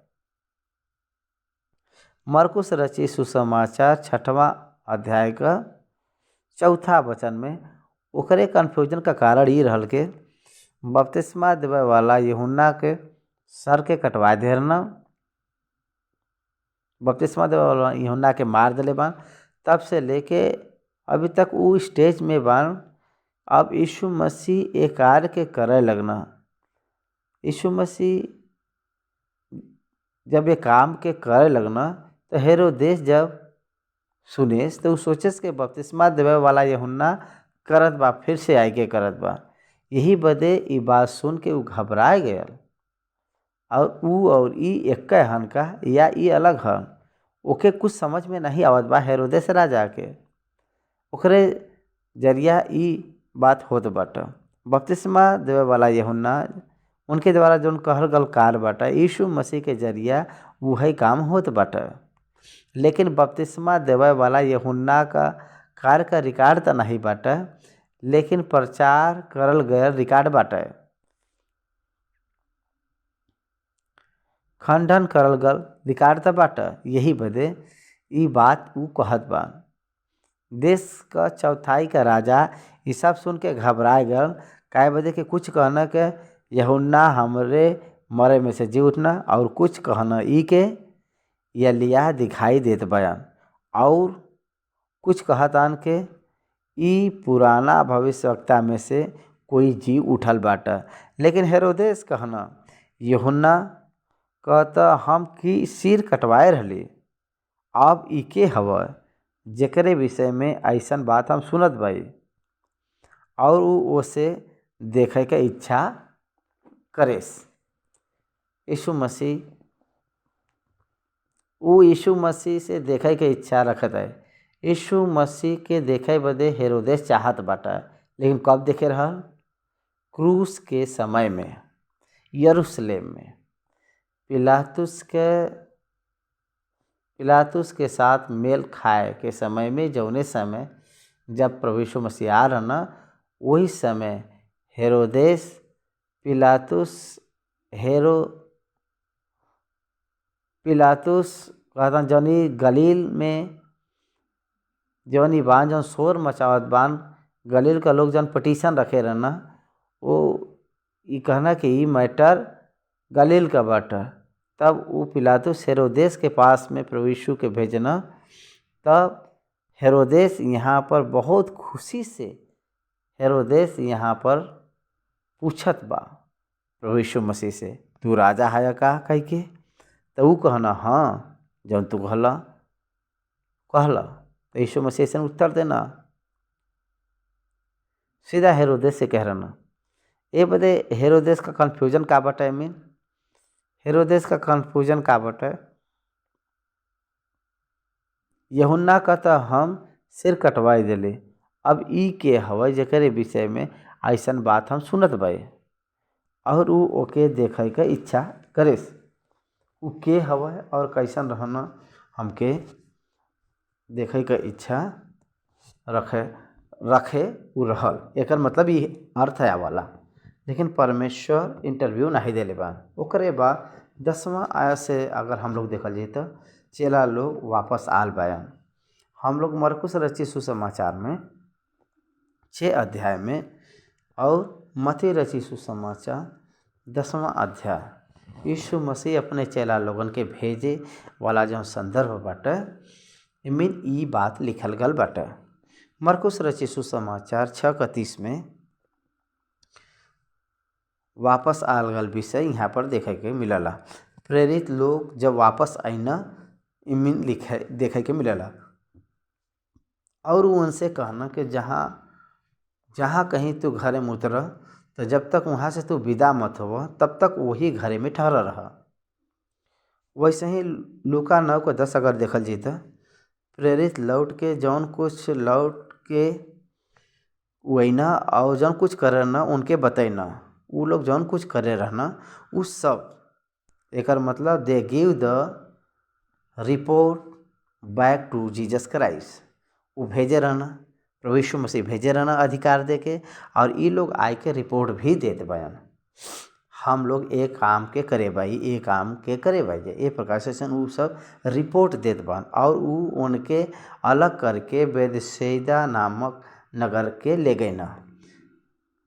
Speaker 1: मरकुस रचित सुसमाचार 6वां अध्याय का 4था वचन में ओकरे कन्फ्यूजन का कारण ये रहल के बपतिस्मा देवे वाला यूहन्ना के सर के कटवा देना। बपतिस्मा देवे वाला यूहन्ना के मार दिले बान। तब से लेके अभी तक वो स्टेज में बान। अब यीशु मसीह एक कार्य के करे लगना। यीशु मसीह जब ये काम के करे लगना तो हेरोदेस जब सुनेस तो सोचेस के बपतिस्मा देवे वाला यूहन्ना करत बा, फिर से आए के करत बा। यही बदे ई बात सुन के वो घबराए गया। और ऊ और ई एक हन का या ई अलग हन, ओके कुछ समझ में नहीं आवत बा। हेरोदेस राजा के ओकरे जरिया ई बात होत बाटा। बपतिस्मा देवे वाला यूहन्ना उनके द्वारा जौन कहल गल कार्य बाटा, यीशु मसीह के जरिया वही काम होत बाटा। लेकिन बपतिस्मा देवे वाला यूहन्ना का कार्य का रिकॉर्ड तो नहीं बाटा, लेकिन प्रचार करल गयल रिकॉर्ड बाटे। खंडन करल गल रिकॉर्ड तो बाटे। यही बदे ई बात ऊ कहत बा। देश का चौथाई का राजा ये सब सुन के घबराए गल। काहे बदे के कुछ कहना के यूहन्ना हमरे मरे में से जी उठना, और कुछ कहना ई के एलिय्याह दिखाई देत बयान, और कुछ कहतान के ई पुराना भविष्यवक्ता में से कोई जी उठल बाटा। लेकिन हेरोदेस कहना यूहन्ना कहता हम की सिर कटवाए रहली, अब ई के हवा जेकरे विषय में ऐसन बात हम सुनत बाई और ऊ ओसे देखे के इच्छा करेस। यीशु मसीह यीशु मसीह से देखे के इच्छा रखत है। यीशु मसीह के देखे बदे हेरोदेस चाहत बाटा, लेकिन कब देखे रहल? क्रूस के समय में यरूशलेम में पिलातुस के साथ मेल खाए के समय में, जौने समय जब प्रभु यीशु मसीह आ रहा न, वही समय हेरोदेस पिलातुस कहता जौनी गलील में जौनी बान जौन शोर मचावत बान, गलील का लोग जौन पटिशन रखे रहना, वो ये कहना कि ये मैटर गलील का बाटा। तब वो पिलातुस हेरोदेस के पास में प्रभु यीशु के भेजना। तब हेरोदेस यहाँ पर बहुत खुशी से हेरोदेस यहाँ पर पूछत बा प्रभु यीशु मसीह से, तू राजा है का कह के? तो वो कहना हाँ जौन तू कहला। तो यीशु मसीह से उत्तर देना, सीधा हेरोदेस से कह रहना। ये बदे हेरोदेस का कन्फ्यूजन का बटा? हेरोदेस का कन्फ्यूजन का बटा? यूहन्ना का तो हम सिर कटवाई दिले, अब ई के हवा जेकरे विषय में ऐसन बात हम सुनत बाई और ऊ ओके देखे के इच्छा करेस। ऊ के हवा और कैसन रहना हमके देखे के इच्छा रखे ऊ रहल। एकर मतलब ये अर्थ है वाला। लेकिन परमेश्वर इंटरव्यू नहीं देले बा। ओकरे बाद 10वां आयत से अगर हम लोग देखल जाए तो चेला लोग वापस आल बायन। हम लोग मरकुस रचित सुसमाचार में 6 अध्याय में और मत्ती रचित सुसमाचार 10वां अध्याय यीशु मसीह अपने चेला लोगन के भेजे वाला जो संदर्भ बाटे, इमें ई बात लिखल गल बाटे। मरकुस रचित सुसमाचार 6:31 में वापस आल गल विषय यहाँ पर देखे के मिलला। प्रेरित लोग जब वापस आईना इमिन देखे के मिलला और उनसे कहना कि जहाँ कहीं तू घरे में उतर, तो जब तक वहाँ से तू विदा मत हो तब तक वही घरे में ठहरा रहा। वैसे ही लूका 9:10 अगर देखल जी तो प्रेरित लौट के जौन कुछ लौट के वहीना और जौन कुछ करे ना उनके बतैना, वो लोग जौन कुछ करे रहना उस सब, एकर मतलब they give the report back to Jesus Christ. वो भेजे रहना, प्रभु यीशु मसीह भेजे रहना अधिकार दे के, और ये लोग आए के रिपोर्ट भी देते बयान, हम लोग एक काम के करे भाई, एक काम के करे भाई, ये प्रकार से वो सब रिपोर्ट देते बन। और वो उनके अलग करके बेतसैदा नामक नगर के ले गए ना,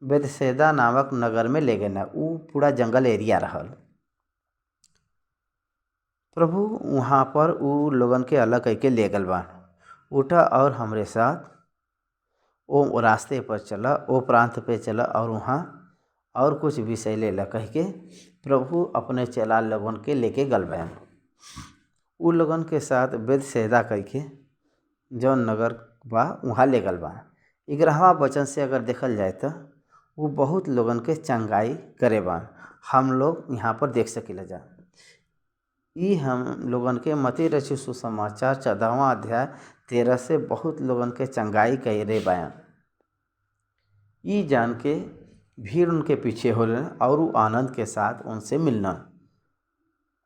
Speaker 1: बेतसैदा नामक नगर में ले गए ना। वो पूरा जंगल एरिया रहल। प्रभु वहाँ पर वो लोगन के अलग करके ले गल बा, उठा और हमरे साथ वो रास्ते पर चला, वो प्रांत पे चला और वहाँ और कुछ विषय ले ला कह के प्रभु अपने चेला लोगन के लेके गल बयान। उ लोगन के साथ बेतसैदा कह के जौन नगर बा वहाँ ले गल बा। 11वां वचन से अगर देखल जाए तो वो बहुत लोगन के चंगाई करे बा, हम लोग यहाँ पर देख सकीला जा। ई हम लोगन के मत्ती रचित सुसमाचार 14वां अध्याय 13 से बहुत लोगन के चंगाई करे बयान। ई जान के भीड़ उनके पीछे होले और वो आनंद के साथ उनसे मिलना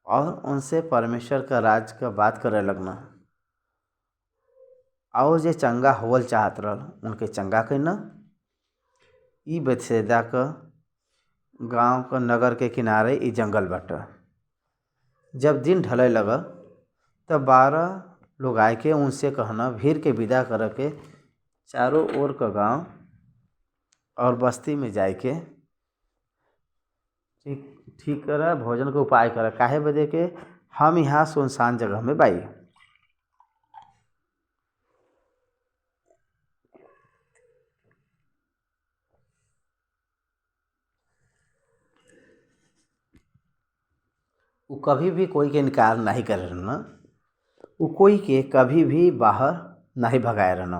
Speaker 1: और उनसे परमेश्वर का राज का बात करे लगना, और जे चंगा होवल चाहत रहल उनके चंगा करना। ई बेतसैदा का गांव का नगर के किनारे ई जंगल बाटे। जब दिन ढले लगल तब 12 लोग आए के उनसे कहना, भीड़ के विदा कर के चारों ओर का गांव और बस्ती में जाए के ठीक करा, भोजन का उपाय करा, काहे बदे के हम यहाँ सुनसान जगह में बाई। वो कभी भी कोई के इनकार नहीं करे ना, वो कोई के कभी भी बाहर नहीं भगाए रहना।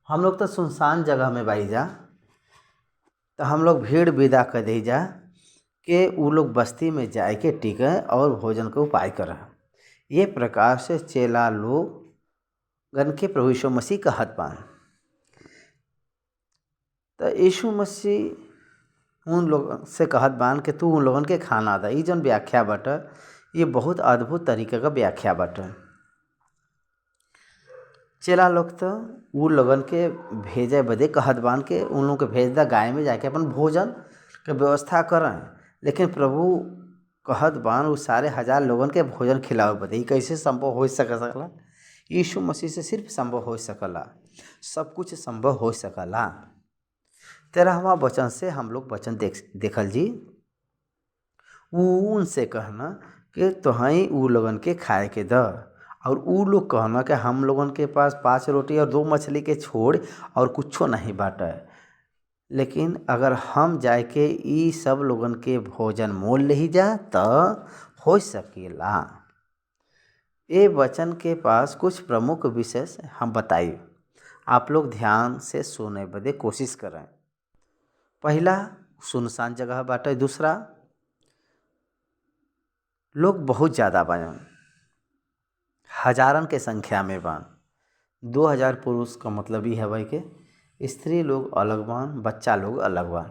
Speaker 1: हम लोग तो सुनसान जगह में बाई जा, तो हम लोग भीड़ विदा कर दी जा कि वो लोग बस्ती में जाए के टिके और भोजन का उपाय करें। ये प्रकार से चेला लोग गन के प्रभु यीशु मसीह कहत बान। तो यीशु मसीह उन लोग से कहत बान कि तू उन लोगन के खाना दा। ये जौन व्याख्या बाटे ये बहुत अद्भुत तरीके का व्याख्या बाटे। चेला लोग तो वो लोगन के भेजे बदे कहत बान के उन लोग के भेज दा गाय में जाके अपन भोजन के व्यवस्था करें। लेकिन प्रभु कहत बान वो सारे 1000 लोगन के भोजन खिलावे बदे। ये कैसे संभव हो सकला? यीशु मसीह से सिर्फ संभव हो सकला, सब कुछ संभव हो सकला। 13वां वचन से हम लोग वचन देखल जी। उनसे कहना कि तुहई उ लोगन के खाए के द। और उ लोग कहना कि हम लोगन के पास 5 रोटी और 2 मछली के छोड़ और कुछो नहीं बाटे। लेकिन अगर हम जाए के ई सब लोगन के भोजन मोल ले जा तो हो सकेला। ये वचन के पास कुछ प्रमुख विषय हम बताइए, आप लोग ध्यान से सुने बदे कोशिश करें। पहला, सुनसान जगह बाटे। दूसरा, लोग बहुत ज़्यादा बान, हजारन के संख्या में बान। 2000 पुरुष का मतलब ये है कि स्त्री लोग अलग बान, बच्चा लोग अलग बान।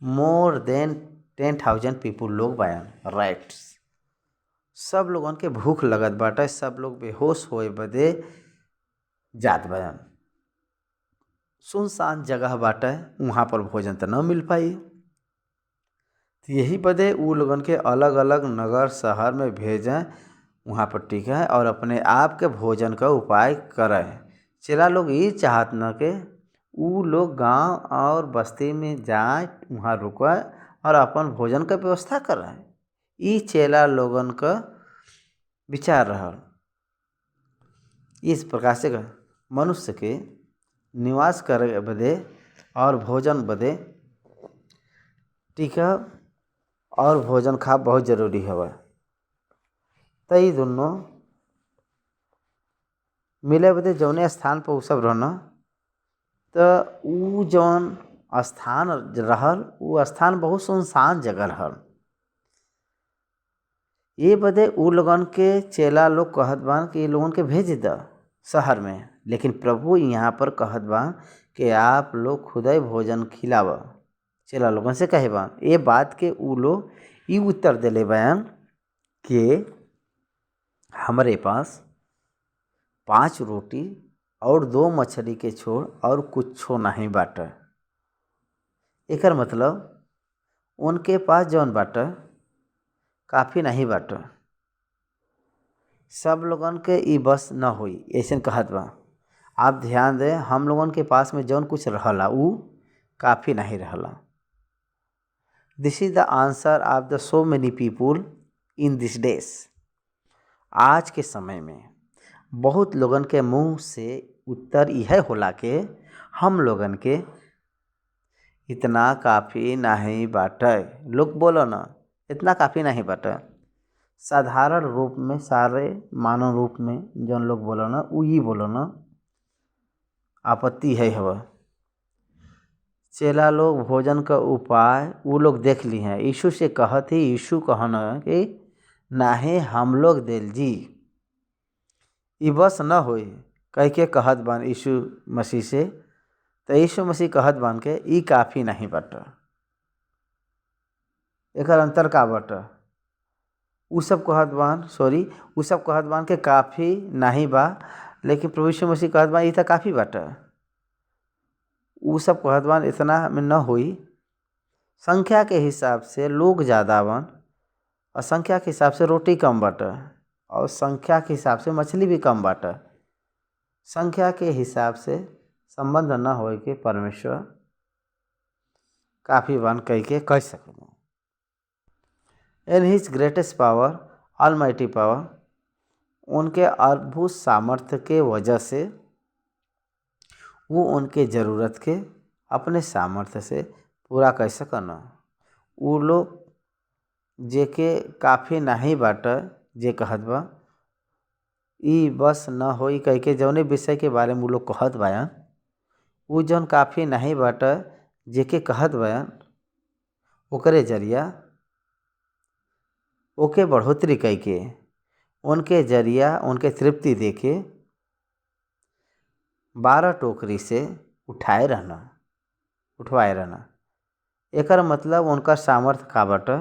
Speaker 1: मोर देन 10,000 पीपुल लोग बान, राइट्स। सब लोगन के भूख लगत बाटे, सब लोग बेहोश होए बदे जात बान। सुनसान जगह बाटे, वहाँ पर भोजन तो न मिल पाई। तो यही बदे वो लोगन के अलग अलग नगर शहर में भेजें, वहाँ पर टिकें और अपने आप के भोजन का उपाय करें। चेला लोग ये चाहत न कि वो लोग गांव और बस्ती में जाए, वहाँ रुके और अपन भोजन का व्यवस्था करें। ये चेला लोगन का विचार रहा। इस प्रकार से मनुष्य के निवास करे बदे और भोजन बदे टिका और भोजन खा बहुत जरूरी है। तो ये दोनों मिले बदे जौने स्थान पर वो सब रहना, तो वो जौन स्थान रहल वो स्थान बहुत सुनसान जगह रहल। ये बदे उ लोगन के चेला लोग कहत बान कि ये लोगन के भेज द शहर में। लेकिन प्रभु यहाँ पर कहत बान कि आप लोग खुद ही भोजन खिलाव। चेला लोगन से कहे बान ये बात के उ लोग ये उत्तर दिले बान कि हमारे पास 5 रोटी और 2 मछली के छोड़ और कुछो नहीं बाटे। एकर मतलब उनके पास जौन बाटे काफ़ी नहीं बाटे। सब लोगन के ई बस न होई, ऐसे कहत बा। आप ध्यान दें, हम लोगन के पास में जौन कुछ रहला वो काफ़ी नहीं रहला। This is the answer of the so many people in this days. आज के समय में बहुत लोगन के मुंह से उत्तर यह होला कि हम लोगन के इतना काफ़ी नहीं बाटे। लोग बोलो ना इतना काफ़ी नहीं बाटे। साधारण रूप में, सारे मानव रूप में जौन लोग बोलो ना वो ही बोलो ना आपत्ति है हवा। चेला लोग भोजन का उपाय वो लोग देख ली हैं। यीशु से कहत ही, यीशु कहना कि नाहे हम लोग दिल जी ई बस न होई कह के कहत बान यीशु मसीह से। तो यीशु मसीह कहत बान के ई काफ़ी नहीं बाटे। एकर अंतर का बाटे? उ सब कहत बान के काफ़ी नहीं बा, लेकिन प्रभु यीशु मसीह कहत बान ई तो काफ़ी बाटे। उ सब कहत बान इतना में न होई। संख्या के हिसाब से लोग ज़्यादा बान और संख्या के हिसाब से रोटी कम बाटे और संख्या के हिसाब से मछली भी कम बाटे। संख्या के हिसाब से संबंध न होए के परमेश्वर काफ़ी बान कह के कह सकें। In his greatest power, almighty power, उनके अद्भुत सामर्थ्य के वजह से वो उनके ज़रूरत के अपने सामर्थ्य से पूरा कर सकन। वो लोग जे के काफ़ी नहीं बाटे जे कहत बा ई बस न होई कह के जौने विषय के बारे में उ लोग कहत बायन उ जौन काफ़ी नहीं बाटे जेके कहत बायन ओकरे जरिया ओके बढ़ोतरी कई के उनके जरिया उनके तृप्ति देके 12 टोकरी से उठवाए रहना। एकर मतलब उनका सामर्थ्य का बाटे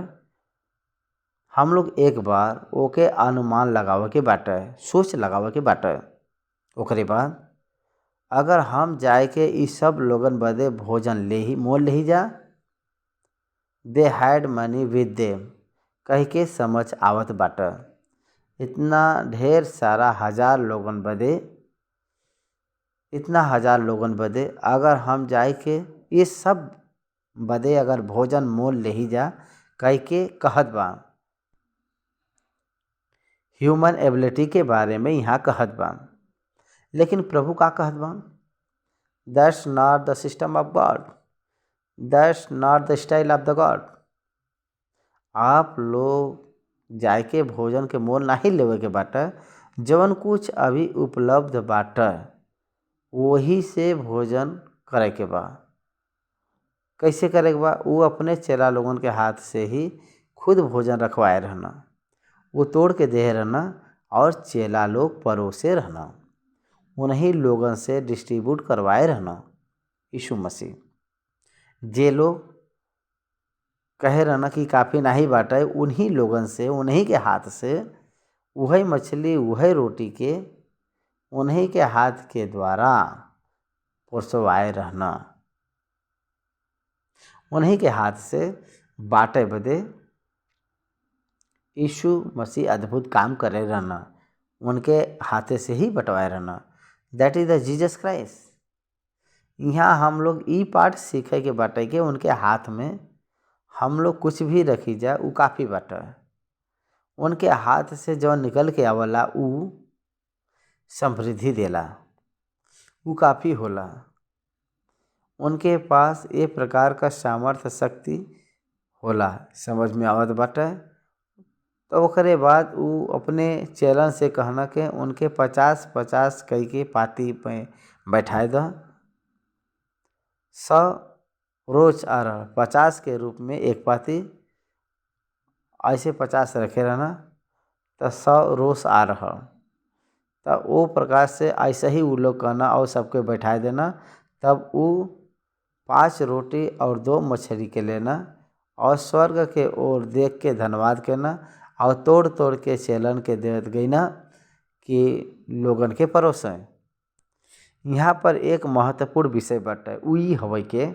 Speaker 1: हम लोग एक बार ओके अनुमान लगावे के बाटे, सोच लगावे के बाटे। ओकरे बाद अगर हम जाए के ई सब लोगन बदे भोजन मोल ले ही जा, दे हैड मनी विद देम कह के समझ आवत बाटे। इतना ढेर सारा हजार लोगन बदे अगर हम जाए के ये सब बदे अगर भोजन मोल ले ही जा कह के कहत बा। ह्यूमन एबिलिटी के बारे में यहाँ कहत बा, लेकिन प्रभु का कहत बा? That's not the system of God, that's not the style of the God. आप लोग जाए के भोजन के मोल नहीं लेवे के बाटे, जवन कुछ अभी उपलब्ध बाटे वही से भोजन करे के बा। कैसे करे के बा? वो अपने चेला लोगन के हाथ से ही खुद भोजन रखवाए रहना, वो तोड़ के दे रहना और चेला लोग परोसे रहना, उन्हीं लोगन से डिस्ट्रीब्यूट करवाए रहना। यीशु मसीह जे लोग कहे रहना कि काफ़ी नहीं बाटे, उन्हीं लोगन से उन्हीं के हाथ से वही मछली वही रोटी के उन्हीं के हाथ के द्वारा परोसवाए रहना, उन्हीं के हाथ से बाटे बदे यीशु मसीह अद्भुत काम करे रहना, उनके हाथे से ही बंटवाए रहना। That is the Jesus Christ. यहाँ हम लोग ई पाठ सीखे के बाटे के उनके हाथ में हम लोग कुछ भी रखी जा वो काफ़ी बाटे। उनके हाथ से जो निकल के आवला उ समृद्धि देला, वो काफ़ी होला। उनके पास ए प्रकार का सामर्थ्य शक्ति होला, समझ में आवत बाटे। तो ओकरे बाद वो अपने चेलन से कहना के उनके 50-50 कई के पाती पे बैठाए द। 100 रोज आ रहा 50 के रूप में एक पाती, ऐसे 50 रखे रहना तो 100 रोज आ रहा। तब वो प्रकार से ऐसे ही वो लोग कहना और सबके बैठाए देना। तब वो 5 रोटी और 2 मछली के लेना और स्वर्ग के ओर देख के धन्यवाद करना और तोड़ तोड़ के चेलन के देत गई ना कि लोगन के परोसें। यहाँ पर एक महत्वपूर्ण विषय बाटे, उ ई हवे के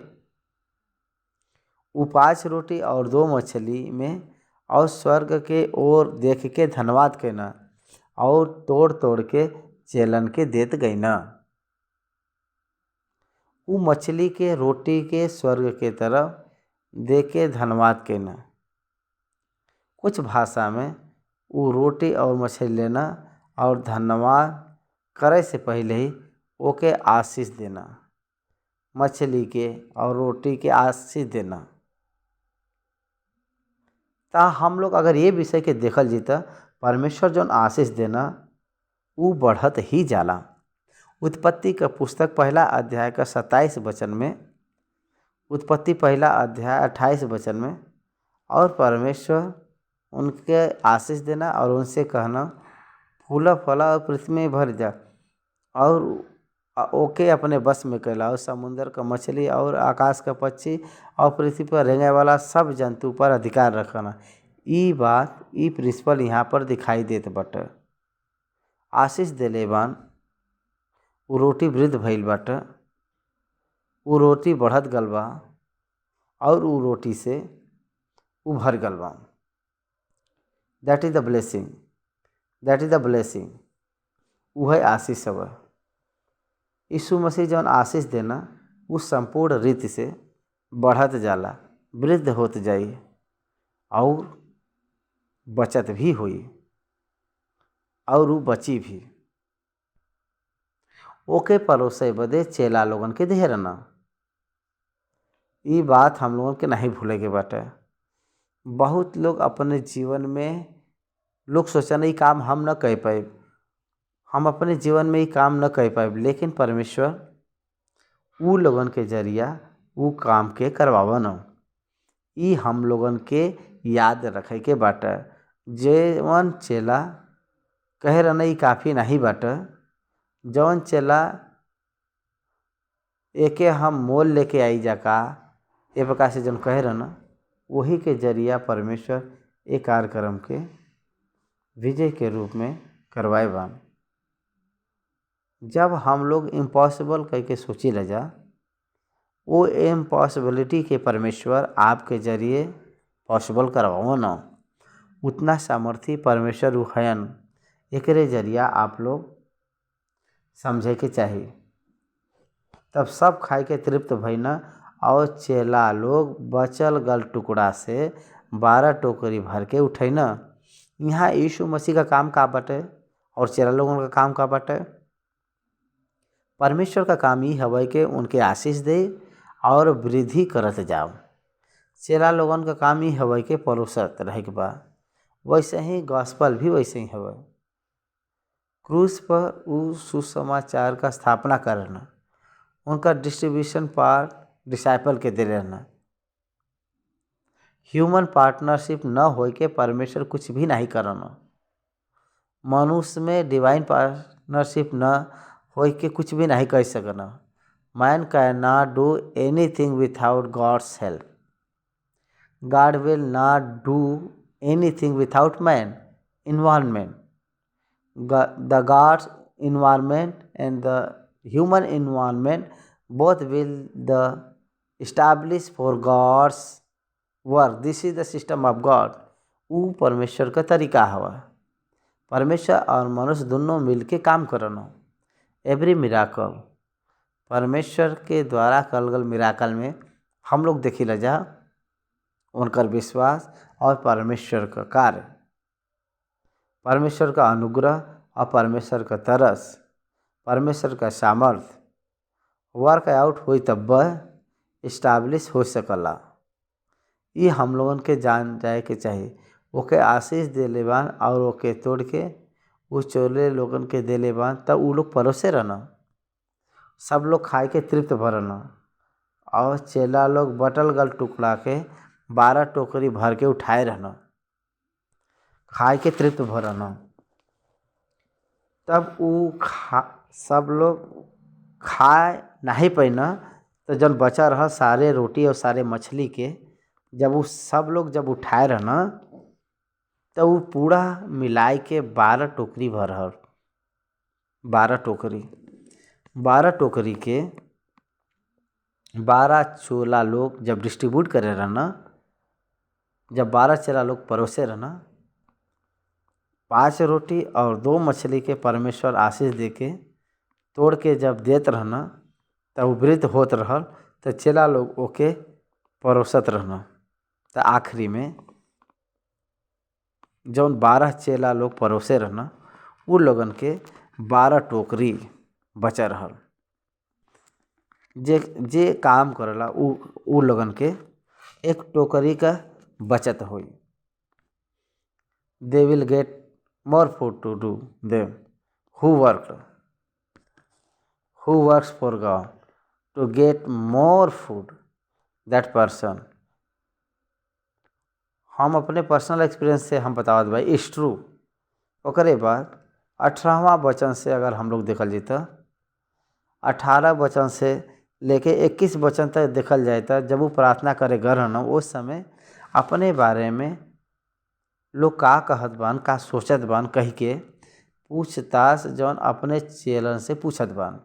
Speaker 1: वो 5 रोटी और 2 मछली में और स्वर्ग के ओर देख के धन्यवाद करना और तोड़ तोड़ के चेलन के देत गई ना। वो मछली के रोटी के स्वर्ग के तरफ दे के धन्यवाद करना। कुछ भाषा में वो रोटी और मछली लेना और धन्यवाद करे से पहले ही ओके आशीष देना, मछली के और रोटी के आशीष देना। ता हम लोग अगर ये विषय के देखल जीता परमेश्वर जौन आशीष देना वो बढ़त ही जाला। उत्पत्ति का पुस्तक पहला अध्याय का 27 वचन में, उत्पत्ति पहला अध्याय 28 वचन में, और परमेश्वर उनके आशीष देना और उनसे कहना फूला फला और पृथ्वी में भर जा और ओके अपने बस में कैला और समुंदर का मछली और आकाश का पक्षी और पृथ्वी पर रेंगे वाला सब जंतु पर अधिकार रखना। ई बात ई प्रिंसिपल यहाँ पर दिखाई देत बाटे। आशीष देले बान, वो रोटी वृद्ध भइल बाटे, वो रोटी बढ़त गल बा और वो रोटी से वो भर गल बा। That is the blessing, that is the blessing, वह आशीष है। यीशु मसीह जौन आशीष देना वो संपूर्ण रीति से बढ़त जाला, वृद्ध होत जाई और बचत भी हुई और वो बची भी। ओके परोसे बदे चेला लोगन के दे रहना। ये बात हम लोगन के नहीं भूले के बाटे। बहुत लोग अपने जीवन में लोग सोचना ये काम हम न कर पाए, हम अपने जीवन में ही काम न कर पाए, लेकिन परमेश्वर उ लोगन के जरिया उ काम के करवावन। ई हम लोगन के याद रखे के बाटे। जवन चेला कहे रहना ई काफ़ी नहीं बाटे, जवन चेला एके हम मोल लेके आई जा का ए प्रकार से जन कहे रहना, वही के जरिया परमेश्वर एक कार्यक्रम के विजय के रूप में करवाए बान। जब हम लोग इम्पॉसिबल कह के सोची ल जा, वो इम्पॉसिबिलिटी के परमेश्वर आपके जरिए पॉसिबल करवाओ न। उतना सामर्थ्य परमेश्वर उखयन, एकरे जरिया आप लोग समझे के चाहिए। तब सब खाए के तृप्त भई न, और चेला लोग बचल गल टुकड़ा से 12 टोकरी भर के उठे न। यहाँ यीशु मसीह का काम का बाटे और चेला लोगों का काम का बाटे? परमेश्वर का काम ही हवे के उनके आशीष दे और वृद्धि करत जाओ। चेला लोगन का काम ही हवे के परोसत रहे के बा। वैसे ही गॉस्पल भी वैसे ही हवे। क्रूस पर उ सुसमाचार का स्थापना करना, उनका डिस्ट्रीब्यूशन पार्ट डिसाइपल के दे रहना। ह्यूमन पार्टनरशिप न हो के परमेश्वर कुछ भी नहीं करना। मनुष्य में डिवाइन पार्टनरशिप न हो के कुछ भी नहीं कर सकना। Man can not do anything without God's help. God will not do anything without man involvement. The God's environment and the human environment both will the establish for God's work. This is the system of God. वो परमेश्वर का तरीका हवा। परमेश्वर और मनुष्य दोनों मिलके काम करना। एवरी मिराकल परमेश्वर के द्वारा कल गल मिराकल में हम लोग देखी ल जा उनकर विश्वास और परमेश्वर का कार्य, परमेश्वर का अनुग्रह और परमेश्वर का तरस, परमेश्वर का सामर्थ्य वर्क आउट हुई तब इस्टाब्लिश हो सकला। ये हम लोगन के जान जाए के चाहिए। ओके आशीष देले बान और ओके तोड़ के वो चोले लोगन के देले बान, तब वो लोग परोसे रहना। सब लोग खाए के तृप्त भरना और चेला लोग बटल गल टुकड़ा के 12 टोकरी भर के उठाए रहना, खाए के तृप्त भरना। तब वो सब लोग खाए नहीं पैना, तो जब बचा रहा सारे रोटी और सारे मछली के, जब वो सब लोग जब उठाए रहना, तो वो पूरा मिलाए के 12 टोकरी भर रहा। 12 टोकरी के 12 चोला लोग जब डिस्ट्रीब्यूट करे रहना, जब 12 चेला लोग परोसे रहना, 5 रोटी और 2 मछली के परमेश्वर आशीष दे के तोड़ के जब देत रहना, तब वृद्ध होत रहल, तो चेला लोग ओके परोसत रहना। तो आखिरी में जौन 12 चेला लोग परोसे रहना, उ लोगन के 12 टोकरी बचा रहल। जे काम करला उ लोगन के 1 टोकरी का बचत होई। They will get more food to do them who works for God to get more food that person। हम अपने पर्सनल एक्सपीरियंस से हम बतावत भाई इट्स ट्रू। ओकरे बाद 18वां वचन से अगर हम लोग देखल जाता, 18 वचन से लेके 21 वचन तक देखल जाता, जब वो प्रार्थना करे घर न, उस समय अपने बारे में लोग का कहत बान, का सोचत बान कह के पूछताछ जौन अपने चेलन से पूछत बान।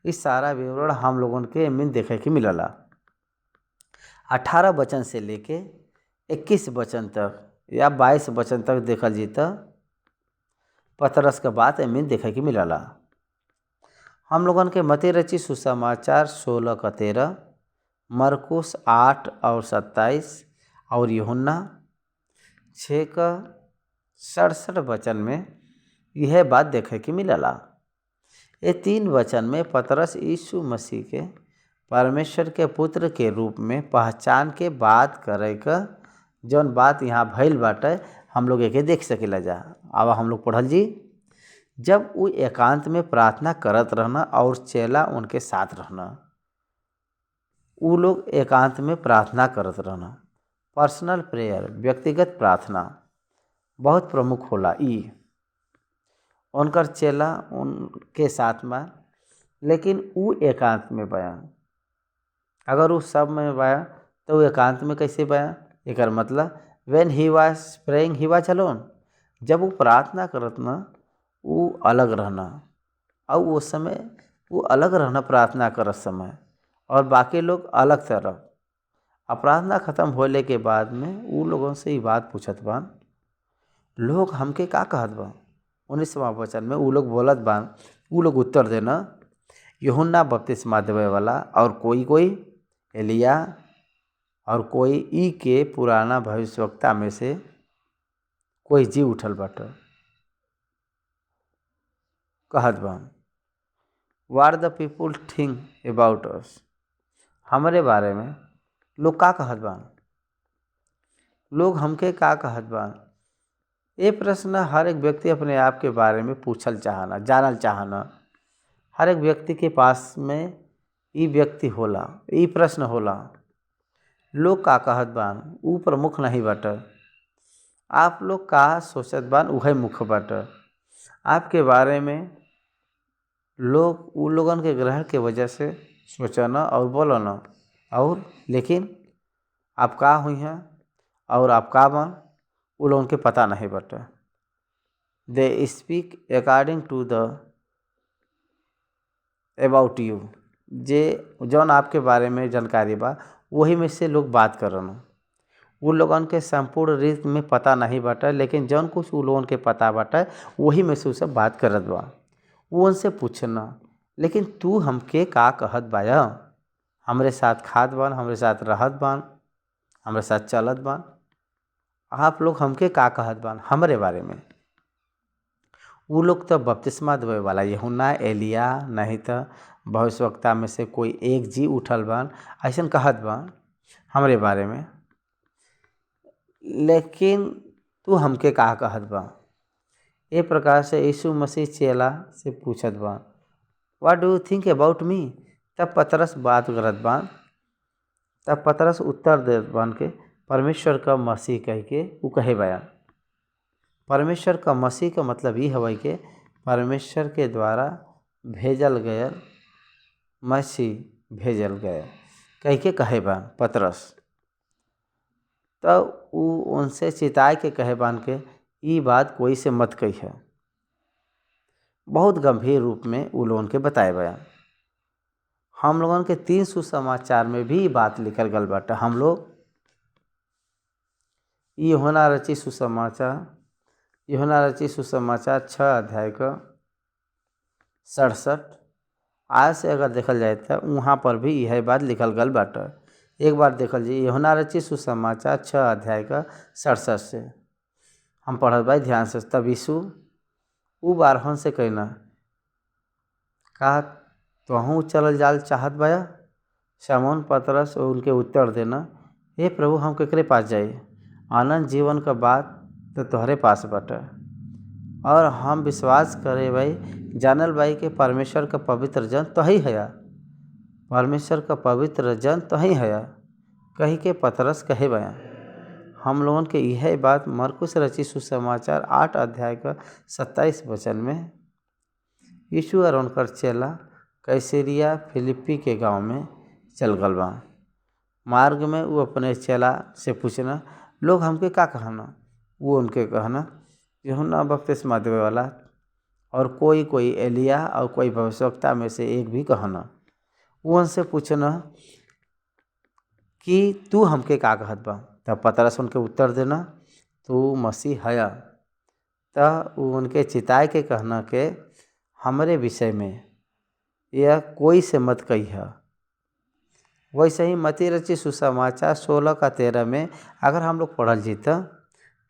Speaker 1: इस सारा विवरण हम लोगन के में देखे के मिलला। 18 वचन से लेके 21 वचन तक या 22 वचन तक देखल जीता पतरस का बात में देखे के मिलला। हम लोगन के मती रची सुसमाचार 16 का 13, मरकुस 8 और 27 और यूहन्ना 6 का 67 वचन में यह बात देखे के मिलला। ये 3 वचन में पतरस यीशु मसीह के परमेश्वर के पुत्र के रूप में पहचान के बात करे का जौन बात यहाँ भइल बाटे, हम लोग एके देख सकेला जा। अब हम लोग पढ़ल जी, जब वो एकांत में प्रार्थना करत रहना और चेला उनके साथ रहना। वो लोग एकांत में प्रार्थना करत रहना। पर्सनल प्रेयर, व्यक्तिगत प्रार्थना बहुत प्रमुख होला। उनकर चेला उनके साथ में, लेकिन वो एकांत में बयान। अगर वो सब में बया तो वो एकांत में कैसे बया? एक मतलब when he was praying he was alone. जब वो प्रार्थना करत ना, वो अलग रहना, और उस समय वो अलग रहना प्रार्थना करत समय, और बाकी लोग अलग तरफ। अब प्रार्थना खत्म होने के बाद में वो लोगों से ये बात पूछत बान, लोग हमके का कहत बा? 19वां वचन में वो लोग बोलत बान, वो लोग उत्तर देना, यूहन्ना बपतिस्मा देवे वाला, और कोई एलिया, और कोई ई के पुराना भविष्यवक्ता में से कोई जी उठल बाटे। कहत बान, what the people think about us. हमारे बारे में लोग का कहत बान? लोग हमके का कहत बान? ये प्रश्न हर एक व्यक्ति अपने आप के बारे में पूछल चाहना, जानल चाहना। हर एक व्यक्ति के पास में ये व्यक्ति होला, ये प्रश्न होला। लोग का कहत बान ऊ प्रमुख नहीं बाटे। आप लोग का सोचत बान उहे मुख्य बाटे। आपके बारे में लोग उ लोगन के ग्रहण के वजह से सोचना और बोलना, और लेकिन आप का हुई हैं और आप का बन, उ लोगन के पता नहीं बाटे। They speak according to the about you. जे जौन आपके बारे में जानकारी बा वही में से लोग बात करना। उ लोगन के संपूर्ण रीत में पता नहीं बाटे, लेकिन जौन कुछ उ लोगन के पता बाटे वही में से उ सब बात करत बा। वो उनसे पूछना, लेकिन तू हमके का कहत बाया? हमरे साथ खात बान, हमरे साथ रहत बान, हमरे साथ चलत बान, आप लोग हमके का कहत बान हमरे बारे में? वो लोग तो बपतिस्मा देवे वाला यूहन्ना, एलिया, नहीं तो भविष्यवक्ता में से कोई एक जी उठल बान, ऐसन कहत बान हमरे बारे में। लेकिन तू हमके का कहत बा? ए प्रकार से यीशु मसीह चेला से पूछत बान, what do you think about me? तब पतरस बात करत बान। तब पतरस उत्तर देत बान के परमेश्वर का मसीह कह के वो कहे बयान। परमेश्वर का मसीह का मतलब ये हवा कि परमेश्वर के द्वारा भेजल गया मसीह भेजल गया कह के कहे बान पतरस। तब वो उनसे चिताए के कहे बान के ये बात कोई से मत कही है। बहुत गंभीर रूप में वो लोगन के बताए बयान। हम लोगन के 3 सुसमाचार में भी बात लिखल गल बाटे। हम लोग यूहन्ना रचित सुसमाचार 6 अध्याय का 67 आज से अगर देखल जाए तो वहाँ पर भी यह बात लिखल गल बाटे। एक बार देखल जाए यूहन्ना रचित सुसमाचार 6 अध्याय का 67 से हम पढ़त भाई ध्यान से। तब यीशु उ बारहन से कहना, का तोहूँ चलल जाल चाहत बाया? शमौन पतरस उनके उत्तर देना, हे प्रभु हम केकरे पास जाए? अनंत जीवन का बात तो तोहरे पास बाटे, और हम विश्वास करे भाई जानल भाई के परमेश्वर का पवित्र जन तो ही है। परमेश्वर का पवित्र जन तो ही है कही के पतरस कहे बया। हम लोगों के यह बात मरकुस रचित सुसमाचार 8 अध्याय का 27 वचन में यीशु और उनकर चेला कैसरिया फिलिप्पी के गांव में चल गल बा। मार्ग में वो अपने चेला से पूछना, लोग हमके का कहना? वो उनके कहना, यूहन्ना बपतिस्मा देवे वाला, और कोई एलिया और कोई भविष्यवक्ता में से एक भी कहना। वो उनसे पूछना कि तू हमके का कहत बा? तब पतरस उनके उत्तर देना, तू मसीह हया। तब वो उनके चिताए के कहना के हमारे विषय में यह कोई से मत कही है। वैसे ही मत्ती रचित सुसमाचार 16 का 13 में अगर हम लोग पढ़ल जीता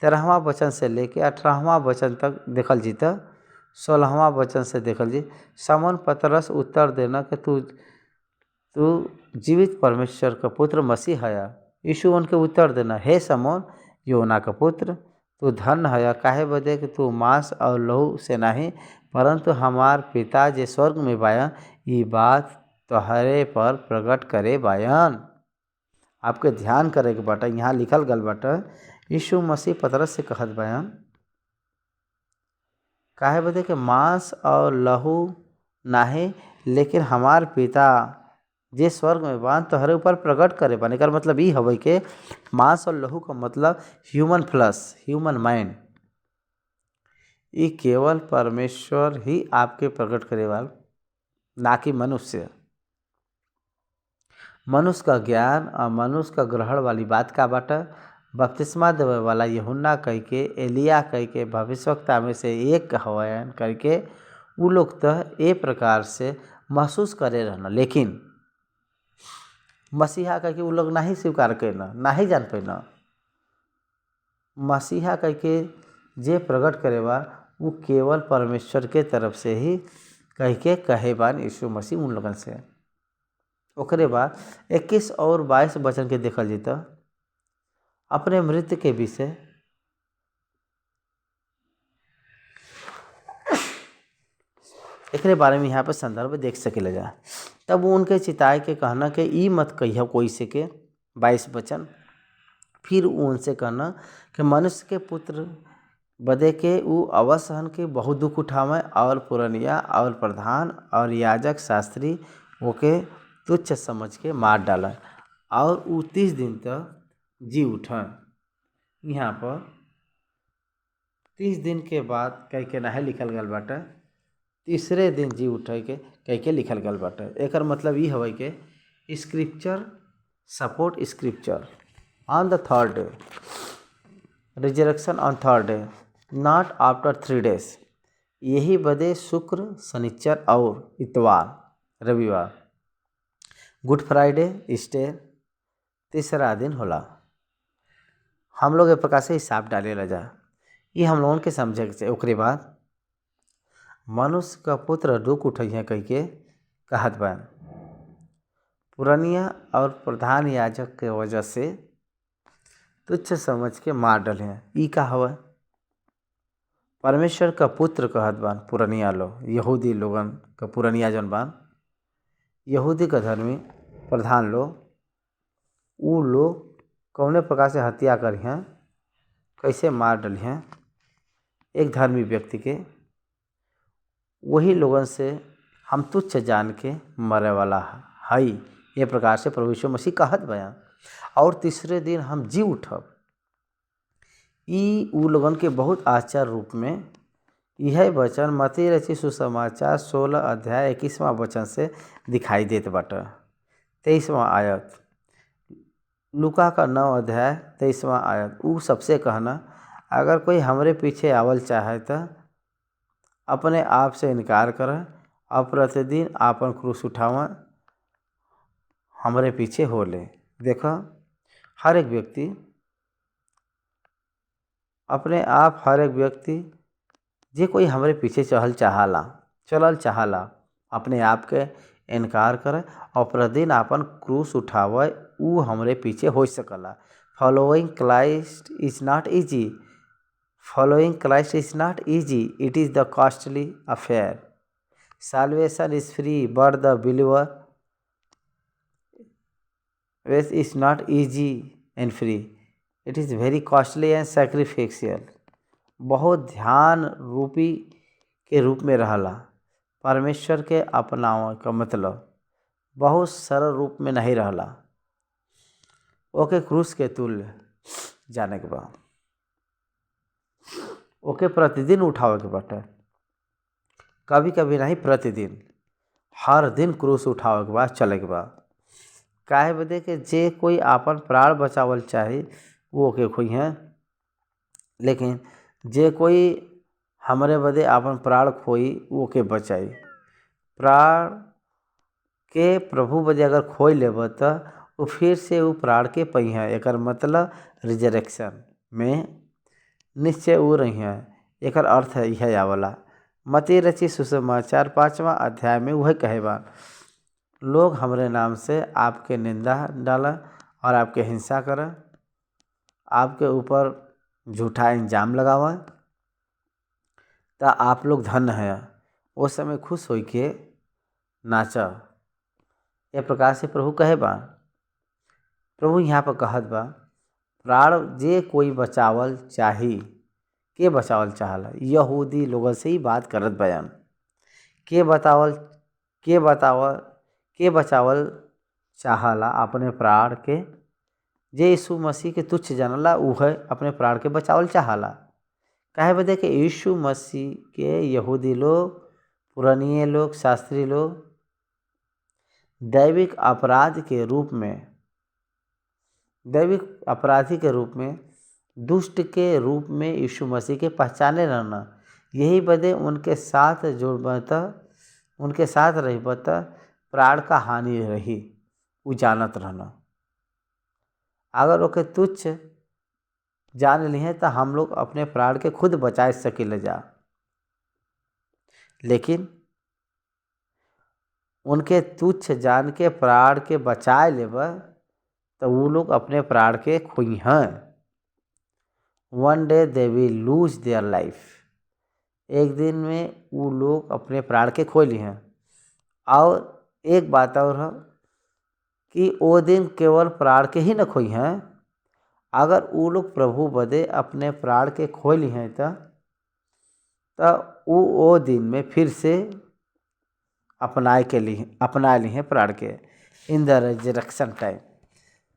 Speaker 1: 13वां वचन से लेके 18वां वचन तक देखल जीता 16वां वचन से देखल जी। शमौन पतरस उत्तर देना कि तू जीवित परमेश्वर का पुत्र मसीह हया। यीशु उनके उत्तर देना, हे शमौन यूहन्ना का पुत्र, तू धन है काहे बदे कि तू मांस और लहू से नहीं परंतु हमार पिता जे स्वर्ग में बायन ये बात तोहरे पर प्रकट करे बायन। आपके ध्यान करे के बाटे यहाँ लिखल गल बाटे यीशु मसीह पतरस से कहत बायन काहे बदे कि मांस और लहू नाही लेकिन हमार पिता जे स्वर्ग में बान तोहरे ऊपर प्रकट करे बान। एकर मतलब ई हवे के मांस और लहू का मतलब ह्यूमन फ्लश ह्यूमन माइंड ये केवल परमेश्वर ही आपके प्रकट करे वाल ना कि मनुष्य। मनुष्य का ज्ञान और मनुष्य का ग्रहण वाली बात का बाटे बपतिस्मा देवे वाला यूहन्ना कह के एलिया कह के भविष्यवक्ता में से एक हवन करके वो लोग तो ए प्रकार से महसूस करे रहना लेकिन मसीहा कह के वो लोग नहीं स्वीकार करना नहीं जान पाना। मसीहा कह के जे प्रकट करे बा वो केवल परमेश्वर के तरफ से ही कह के कहे बान यीशु मसीह उन लोगन से। ओकरे बाद 21 और 22 वचन के देखल जीता अपने मृत्यु के विषय एकरे बारे में यहाँ पर संदर्भ देख सके जा। तब वो उनके चिताए के कहना कि ई मत कहिया कोई से के 22 वचन। फिर उनसे कहना कि मनुष्य के पुत्र बदे के ऊ अवसहन के बहुत दुख उठावे और पुरनिया और प्रधान और याजक शास्त्री ओके तुच्छ समझ के मार डाला और ऊ 30 दिन तक जी उठा। यहाँ पर 30 दिन के बाद कह के नहीं लिखल गल बाटे तीसरे दिन जी उठे के कह के लिखल गल बाटे। एकर मतलब ये हवे के scripture support scripture on the third day resurrection on third day not after 3 days। यही बदे शुक्र शनिचर और इतवार रविवार गुड फ्राइडे ईस्टर तीसरा दिन होला। हम लोग एक प्रकार से हिसाब डाले ला जा ये हम लोगों के समझे के चाहिए। ओकरे बाद मनुष्य का पुत्र दुख उठैया कह के कहत बा पुरनिया और प्रधान याजक के वजह से तुच्छ समझ के मार डले हैं। ई का हवा परमेश्वर का पुत्र कहत बान पुरनिया लोग यहूदी लोगन का पुरनिया जन बान यहूदी का धर्मी प्रधान लोग वो लोग कौने प्रकार से हत्या करी हैं कैसे मार डली हैं एक धर्मी व्यक्ति के वही लोगन से हम तुच्छ जान के मरे वाला है ये प्रकार से प्रभु यीशु मसीह कहत बयान। और तीसरे दिन हम जी उठब ई उ लोगन के बहुत आश्चर्य रूप में यह वचन मत्ती रचित सुसमाचार 16 अध्याय 21वां वचन से दिखाई देत बाटे। 23वां आयत लूका का 9 अध्याय 23वां आयत उ सबसे कहना अगर कोई हमरे पीछे आवल चाहे तो अपने आप से इनकार करें और प्रतिदिन आपन क्रूस उठावें हमरे पीछे हो ले। देखो हर एक व्यक्ति अपने आप हर एक व्यक्ति जे कोई हमरे पीछे चलल चाहला अपने आप के इनकार करे और प्रतिदिन आपन क्रूस उठावे उ हमरे पीछे हो सकला। Following Christ is not easy Following Christ is not easy, it is the costly affair. Salvation is free, but the believer is not easy and free. It is very costly and sacrificial. बहुत ध्यान रूपी के रूप में रहला। परमेश्वर के अपनावे का मतलब बहुत सरल रूप में नहीं रहला। ओके क्रूस के तुल्य जाने के बाद ओके प्रतिदिन उठावे के बाटे कभी कभी नहीं प्रतिदिन हर दिन क्रूस उठावे के बाद चले के बाद काहे बदे के जे कोई आपन प्राण बचावल चाहे वो ओके खोई हैं लेकिन जे कोई हमरे बदे आपन प्राण खोई वो के बचाई। प्राण के प्रभु बदे अगर खोई लेब तो वो फिर से वो प्राण के पई हैं। एकर मतलब रिजरेक्शन में निश्चय वो रही हैं। एकर अर्थ है यह आवला मत्ती रचित सुसमाचार 5वां अध्याय में वह कहे बा लोग हमरे नाम से आपके निंदा डाला और आपके हिंसा करें आपके ऊपर झूठा इल्जाम लगावा तो आप लोग धन्य है, उस समय खुश होई के नाचा। ये प्रकार से प्रभु कहे बा। प्रभु यहाँ पर कहत बा प्राण जे कोई बचावल चाही, के बचावल चाहला, यहूदी लोगन से ही बात करत बयान। के बचावल चाहला अपने प्राण के, जे यीशु मसीह के तुच्छ जानला उह अपने प्राण के बचावल चाहला। काहे बदे कि यीशु मसीह के यहूदी लोग, पुरानिए लोग, शास्त्री लोग दैविक अपराधी के रूप में दुष्ट के रूप में यीशु मसीह के पहचाने रहना। यही बदे उनके साथ उनके साथ रहबत प्राण का हानि रही, उ जानत रहना। अगर ओके तुच्छ जान लिए तो हम लोग अपने प्राण के खुद बचा सकिले जा, लेकिन उनके तुच्छ जान के प्राण के बचाए लेब तो वो लोग अपने प्राण के खोई हैं। One day they will lose their life, एक दिन में वो लोग अपने प्राण के खो ली हैं। और एक बात और है कि वो दिन केवल प्राण के ही न खोई हैं, अगर वो लोग प्रभु बदे अपने प्राण के खो ली हैं तो वो दिन में फिर से अपना ली हैं प्राण के। इन द रिजरेक्शन टाइम,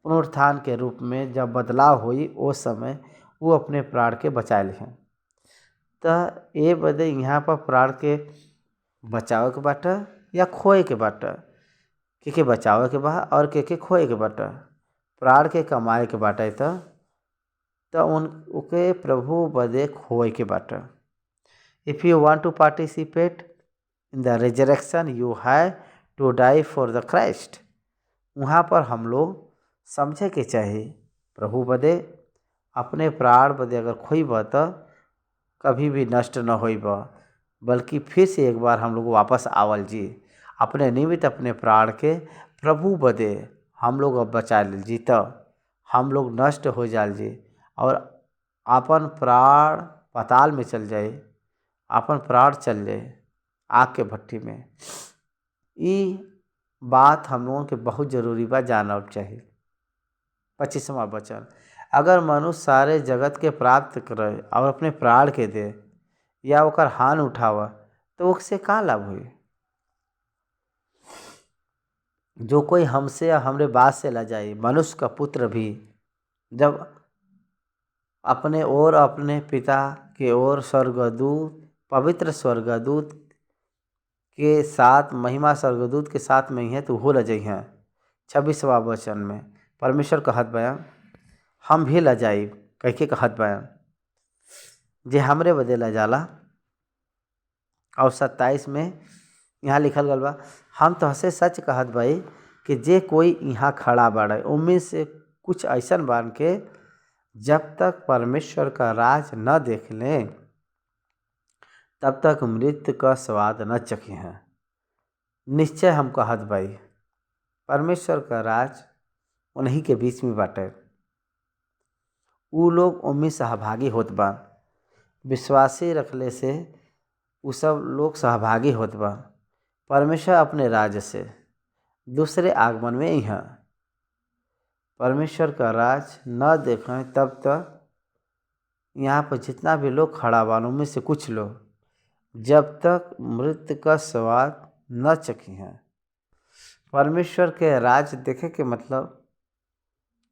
Speaker 1: पुनरुत्थान के रूप में जब बदलाव हुई उस समय वो अपने प्राण के बचा ली हैं। तो ये बदे यहाँ पर प्राण के बचाव के बाटा या खोए के बाटा, के बचावे के बा और के खोए के बाटा। प्राण के कमाए के बाटा तो उनके प्रभु बदे खोए के बाटा। If you want to participate in the resurrection you have to die for the Christ. वहाँ पर हम लोग समझे के चाहिए प्रभु बदे अपने प्राण बदे अगर खोईब तो कभी भी नष्ट न होइब, बल्कि फिर से एक बार हम लोग वापस आवल जी। अपने निमित्त अपने प्राण के प्रभु बदे हम लोग अब बचा लील जी, तो हम लोग नष्ट हो जाल जी और अपन प्राण पाताल में चल जाए, अपन प्राण चल जाए आग के भट्टी में। ये बात हम लोगों के बहुत जरूरी बा जानना चाहिए। 25वां वचन, अगर मनुष्य सारे जगत के प्राप्त करे और अपने प्राण के दे या ओकर हान उठावा तो उससे का लाभ हुई। जो कोई हमसे या हमरे बात से ला जाए, मनुष्य का पुत्र भी जब अपने और अपने पिता के ओर स्वर्गदूत, पवित्र स्वर्गदूत के साथ, महिमा स्वर्गदूत के साथ में ही है तो हो ल जाइ हैं। 26वां वचन में परमेश्वर कहत बयान, हम भी ल जाई कह के कहत बयान जे हमरे बदे ला जाला। और 27 में यहाँ लिखल गल बा, हम तो हसे सच कहत भाई कि जे कोई यहाँ खड़ा बाड़े उनमें से कुछ ऐसन बान के जब तक परमेश्वर का राज न देख लें तब तक मृत्यु का स्वाद न चखे हैं। निश्चय हम कहत भाई परमेश्वर का राज उन्हीं के बीच में बाटे, उ लोग उनमें सहभागी होत बा। विश्वासी रखले से उ सब लोग सहभागी होत बा परमेश्वर अपने राज से दूसरे आगमन में। यहाँ परमेश्वर का राज न देखें तब तक यहाँ पर जितना भी लोग खड़ा बा उनमें से कुछ लोग जब तक मृत्यु का स्वाद न चखी हैं। परमेश्वर के राज देखे के मतलब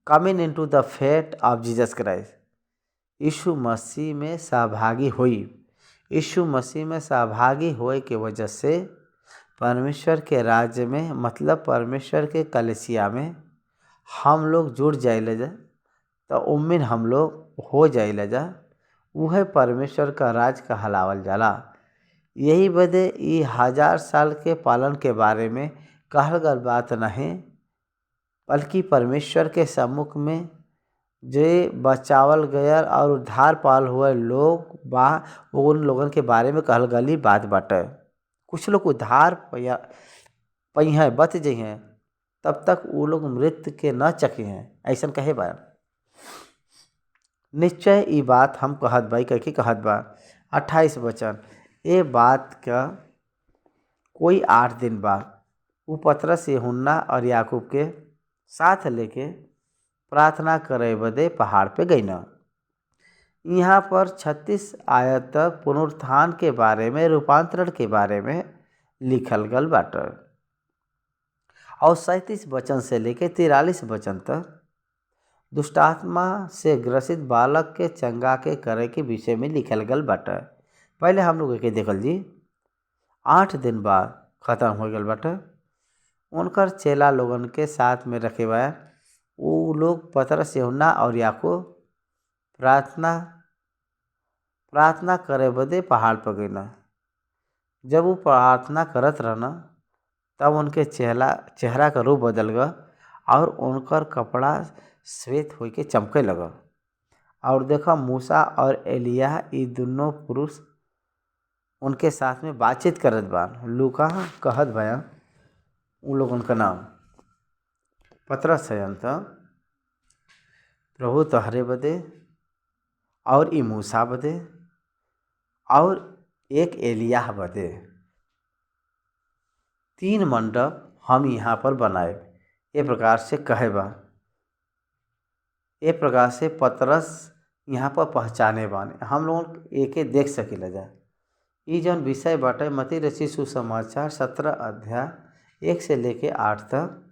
Speaker 1: कमिंग इनटू द फेट ऑफ जीसस क्राइस्ट, यीशु मसीह में सहभागी हुई। यीशु मसीह में सहभागी होए के वजह से परमेश्वर के राज्य में, मतलब परमेश्वर के कलीसिया में हम लोग जुड़ जाइले जा, तो उम्मीद हम लोग हो जाइले जा, वह परमेश्वर का राज कहलावल जाला। यही बदे ये 1000 साल के पालन के बारे में कहल गल बात नहीं, बल्कि परमेश्वर के सम्मुख में जो बचावल गयल और उद्धार पाल हुए लोग बा उन लोगन के बारे में कहल गली बात बाटे। कुछ लोग उद्धार पई हैं, बच जाइ हैं, तब तक वो लोग मृत्यु के न चखे हैं, ऐसा कहे बा। निश्चय ई बात हम कहत बाई कह कहत बा। 28 वचन, ए बात का कोई 8 दिन बाद वो पतरस यूहन्ना और याकूब के साथ लेके प्रार्थना करे बदे पहाड़ पे गई न। यहाँ पर 36 आयत तक पुनरुत्थान के बारे में, रूपांतरण के बारे में लिखल गल बाटे और 37 वचन से लेके 43 वचन तक दुष्टात्मा से ग्रसित बालक के चंगा के करे के विषय में लिखल गल बाटे। पहले हम लोग के देखल जी, 8 दिन बाद ख़त्म हो गल बाटे। उनकर चेला लोगन के साथ में रखे हुआ वो लोग पतरस यूहन्ना और याकूब प्रार्थना करे बदे पहाड़ पर गई न। जब वो प्रार्थना करत रहना तब उनके चेहरा का रूप बदल गया और उनकर कपड़ा श्वेत हो के चमके लगा। और देखा मूसा और एलिया ये दोनों पुरुष उनके साथ में बातचीत करत बान। लूका कहत बयान उन लोगन का नाम पतरस है अंत प्रभु तोहरे बदे और ई मूसा बदे और एक एलिया बदे 3 मंडप हम यहाँ पर बनाए। ये प्रकार से कहे बा, ये प्रकार से पतरस यहाँ पर पहचाने बाने। हम लोग एके देख सकीला जा। ये जौन विषय बाटे मत्ती रचित सुसमाचार 17 अध्याय 1 से लेके 8 तक,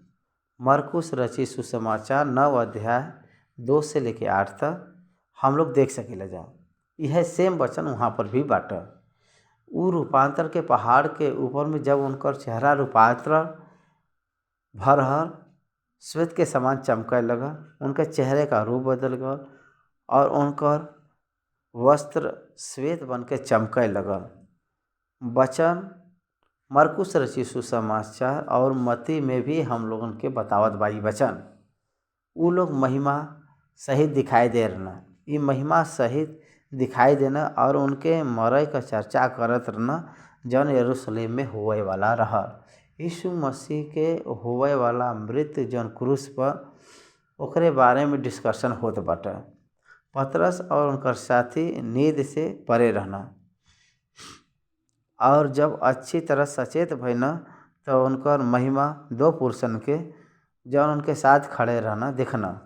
Speaker 1: मरकुस रचित सुसमाचार 9 अध्याय 2 से लेके 8 तक हम लोग देख सकीला जा। यह सेम वचन वहाँ पर भी बाटे। वो रूपांतर के पहाड़ के ऊपर में जब उनकर चेहरा रूपांतरण भरहर श्वेत के समान चमके लगा, उनके चेहरे का रूप बदल गया और उनकर वस्त्र श्वेत बन के चमके लगा। वचन मरकुस रचित सुसमाचार और मत्ती में भी हम लोगन के बतावत बाई वचन। वो लोग महिमा सहित दिखाई दे रहना, ये महिमा सहित दिखाई देना और उनके मरे का चर्चा करत रहना जौन यरूशलेम में होवे वाला रहा। यीशु मसीह के होवे वाला मृत्यु जौन क्रूस पर ओकरे बारे में डिस्कशन होत बाटे। पतरस और उनकर साथी नींद से परे रहना और जब अच्छी तरह सचेत भइना तो उनकर महिमा 2 पुरुषन के जौन उनके साथ खड़े रहना देखना।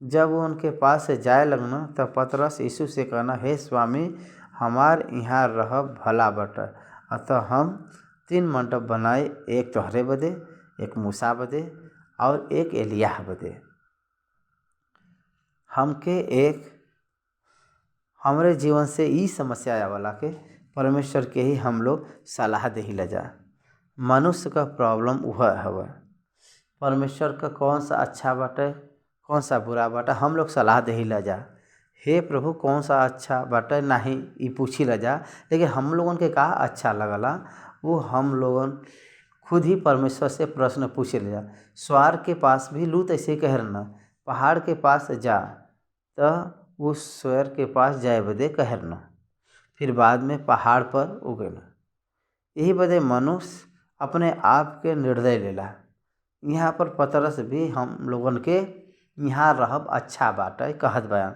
Speaker 1: जब वो उनके पास से जाए लगना तब पतरस यीशु से कहना, हे स्वामी, हमार यहाँ रह भला बटे। अतः हम 3 मंडप बनाए, एक तोहरे बदे, एक मूसा बदे और एक एलिया बदे। हमरे जीवन से ई समस्या वाला के परमेश्वर के ही हम लोग सलाह दे ला जा। मनुष्य का प्रॉब्लम वह हवा, परमेश्वर का कौन सा अच्छा बाटे कौन सा बुरा बाटे हम लोग सलाह दे ला जा। हे प्रभु कौन सा अच्छा बाटे नहीं ये पूछी ला जा, लेकिन हम लोगन के का अच्छा लगला वो हम लोगन खुद ही परमेश्वर से प्रश्न पूछे ले जा। स्वार के पास भी लूत ऐसे कह रहना, पहाड़ के पास जा तो उस स्वर के पास जाए बदे कह रहना, फिर बाद में पहाड़ पर उगेना। यही बदे मनुष्य अपने आप के निर्णय लेला। यहाँ पर पतरस भी हम लोगन के यहाँ रहब अच्छा बाटे कहत बयान।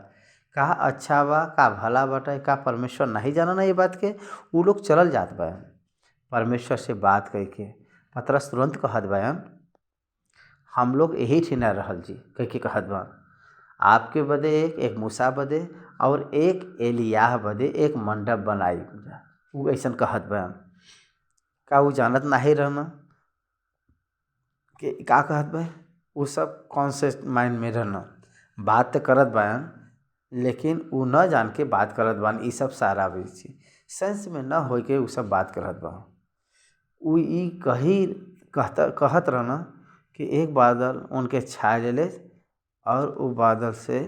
Speaker 1: का अच्छा बा का भला बाटे का परमेश्वर नहीं जाना ना ये बात के, वो लोग चलल जात बयान परमेश्वर से बात कह के। पतरस तुरंत कहत बयान, हम लोग यही ठिना रहल जी कह के कहत बयान। आपके बदे एक मूसा बदे और एक एलियाह बदे एक मंडप बनाई। वो ऐसा कहत बयान। का वो जानत नहीं रहना कि का कहत बा, वो सब कौन से माइंड में रहना बात तो करत बयान, लेकिन वो न जान के बात करत बान। ये सब सारा भी सेंस में न हो के वो सब बात करत बा। वो ई कहत रहना कि एक बादल उनके छाए ले और वो बादल से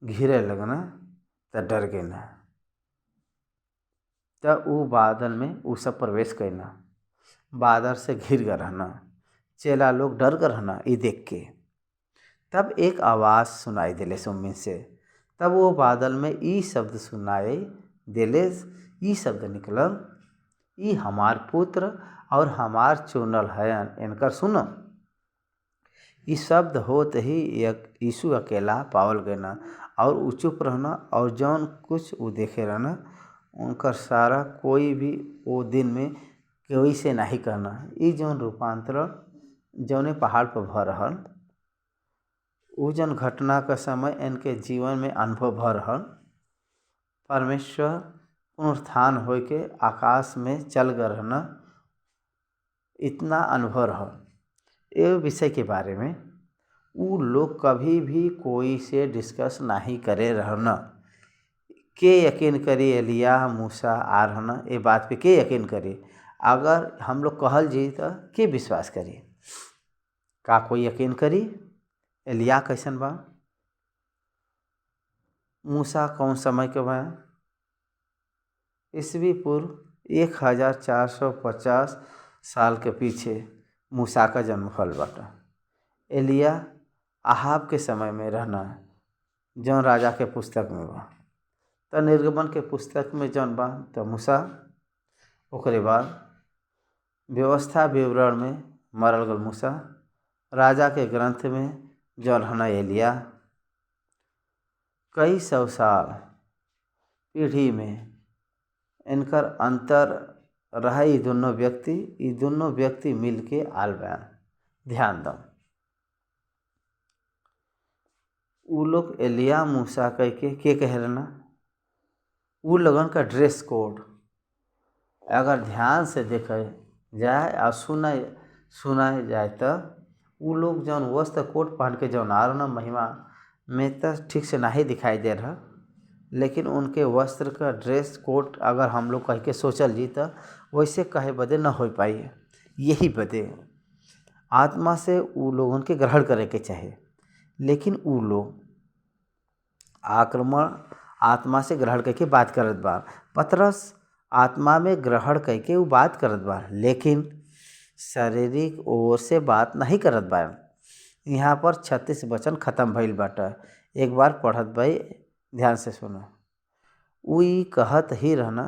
Speaker 1: घिरे लगना तो डर गए ना, तो वो बादल में वो सब प्रवेश करना, बादल से घिर गए रहना। चेला लोग डर कर रहना ये देख के। तब एक आवाज़ सुनाई दिले सुमिन से, तब वो बादल में ई शब्द सुनाई दिले, ई शब्द निकलल, ई हमार पुत्र और हमार चुनल है इनकर सुनो। ई शब्द होत ही यीशु अकेला पावल गए ना और उ चुप रहना और जौन कुछ वो देखे रहना उनकर सारा कोई भी वो दिन में कोई से नहीं करना। ई जौन रूपांतरण जौने पहाड़ पर भ रहल उ जौन घटना का समय इनके जीवन में अनुभव भ रहल परमेश्वर पुनरुत्थान होय के आकाश में चल गए रहना इतना अनुभव रहल। ये विषय के बारे में उ लोग कभी भी कोई से डिस्कस नहीं करे रहना। के यकीन करी एलिया मूसा आ रहना ये बात पे के यकीन करी। अगर हम लोग कहल जी तो के विश्वास करी। का कोई यकीन करी एलिया कैसन बा, मूसा कौन समय के बा। ईस्वी पूर्व 1450 साल के पीछे मूसा का जन्म फल बाटा। एलिया आहाब के समय में रहना जौन राजा के पुस्तक में बा। तो निर्गमन के पुस्तक में जौन बा तो मूसा ओकरे बाद व्यवस्था विवरण में मरल गल मूसा। राजा के ग्रंथ में जौन रहना एलिया। कई सौ साल पीढ़ी में इनकर अंतर रहा। ये दोनों व्यक्ति मिल के आल बयान ध्यान दो। उ लोग एलिया मूसा कह के कह रहना उ लगन का ड्रेस कोड अगर ध्यान से देखे जाए और सुनाए जाए तो उ लोग जौन वस्त्र कोट पहन के जौन आ रहा महिमा में तो ठीक से नहीं दिखाई दे रहा। लेकिन उनके वस्त्र का ड्रेस कोट अगर हम लोग कह के सोचल जी तो वैसे कहे बदे न हो पाई। यही बदे आत्मा से उ लोगन के ग्रहण करे के चाहे। लेकिन उ लोग आक्रमण आत्मा से ग्रहण करके बात करत बा। पतरस आत्मा में ग्रहण करके वो बात करत बा लेकिन शारीरिक ओर से बात नहीं करत बा। यहाँ पर 36 वचन खत्म भइल बाटा। एक बार पढ़त भाई ध्यान से सुनो। वही कहत ही रहना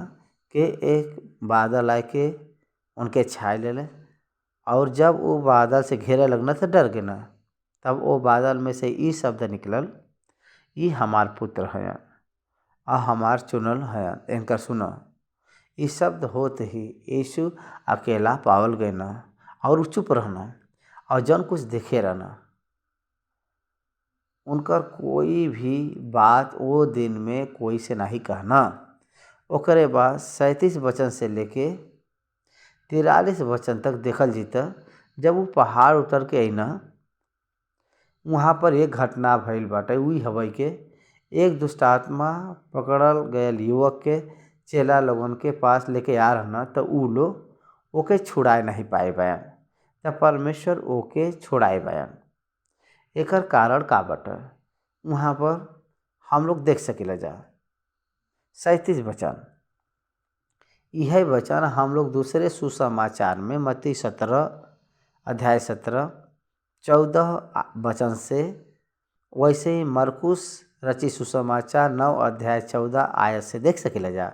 Speaker 1: कि एक बादल आए के उनके छाए ले और जब वो बादल से घेरे लगना तो डर गए ना। तब वो बादल में से ई शब्द निकलल ये हमार पुत्र है आ हमार चुनल है इनकर सुनो। ये शब्द होते ही यीशु अकेला पावल गए ना और चुप रहना और जन कुछ देखे रहना। उनकर कोई भी बात वो दिन में कोई से नहीं कहना। ओकरे बाद 37 वचन से लेके 43 वचन तक देखल जीता। जब वो पहाड़ उतर के आई ना वहाँ पर एक घटना भइल बाटे। वही हवई के एक दुष्ट आत्मा पकड़ल गयल युवक के चेला लोगन के पास लेके आ रहना तो उ लोग ओके छुड़ाए नहीं पाए बयान। तब परमेश्वर ओके छुड़ाए बयान। एकर कारण का बाटे वहाँ पर हम लोग देख सकेला जा। 37 वचन यह वचन हम लोग दूसरे सुसमाचार में मत्ती 17 अध्याय 17 14 वचन से वैसे ही मरकुस रची सुसमाचार 9 अध्याय 14 आयत से देख सकेला जा।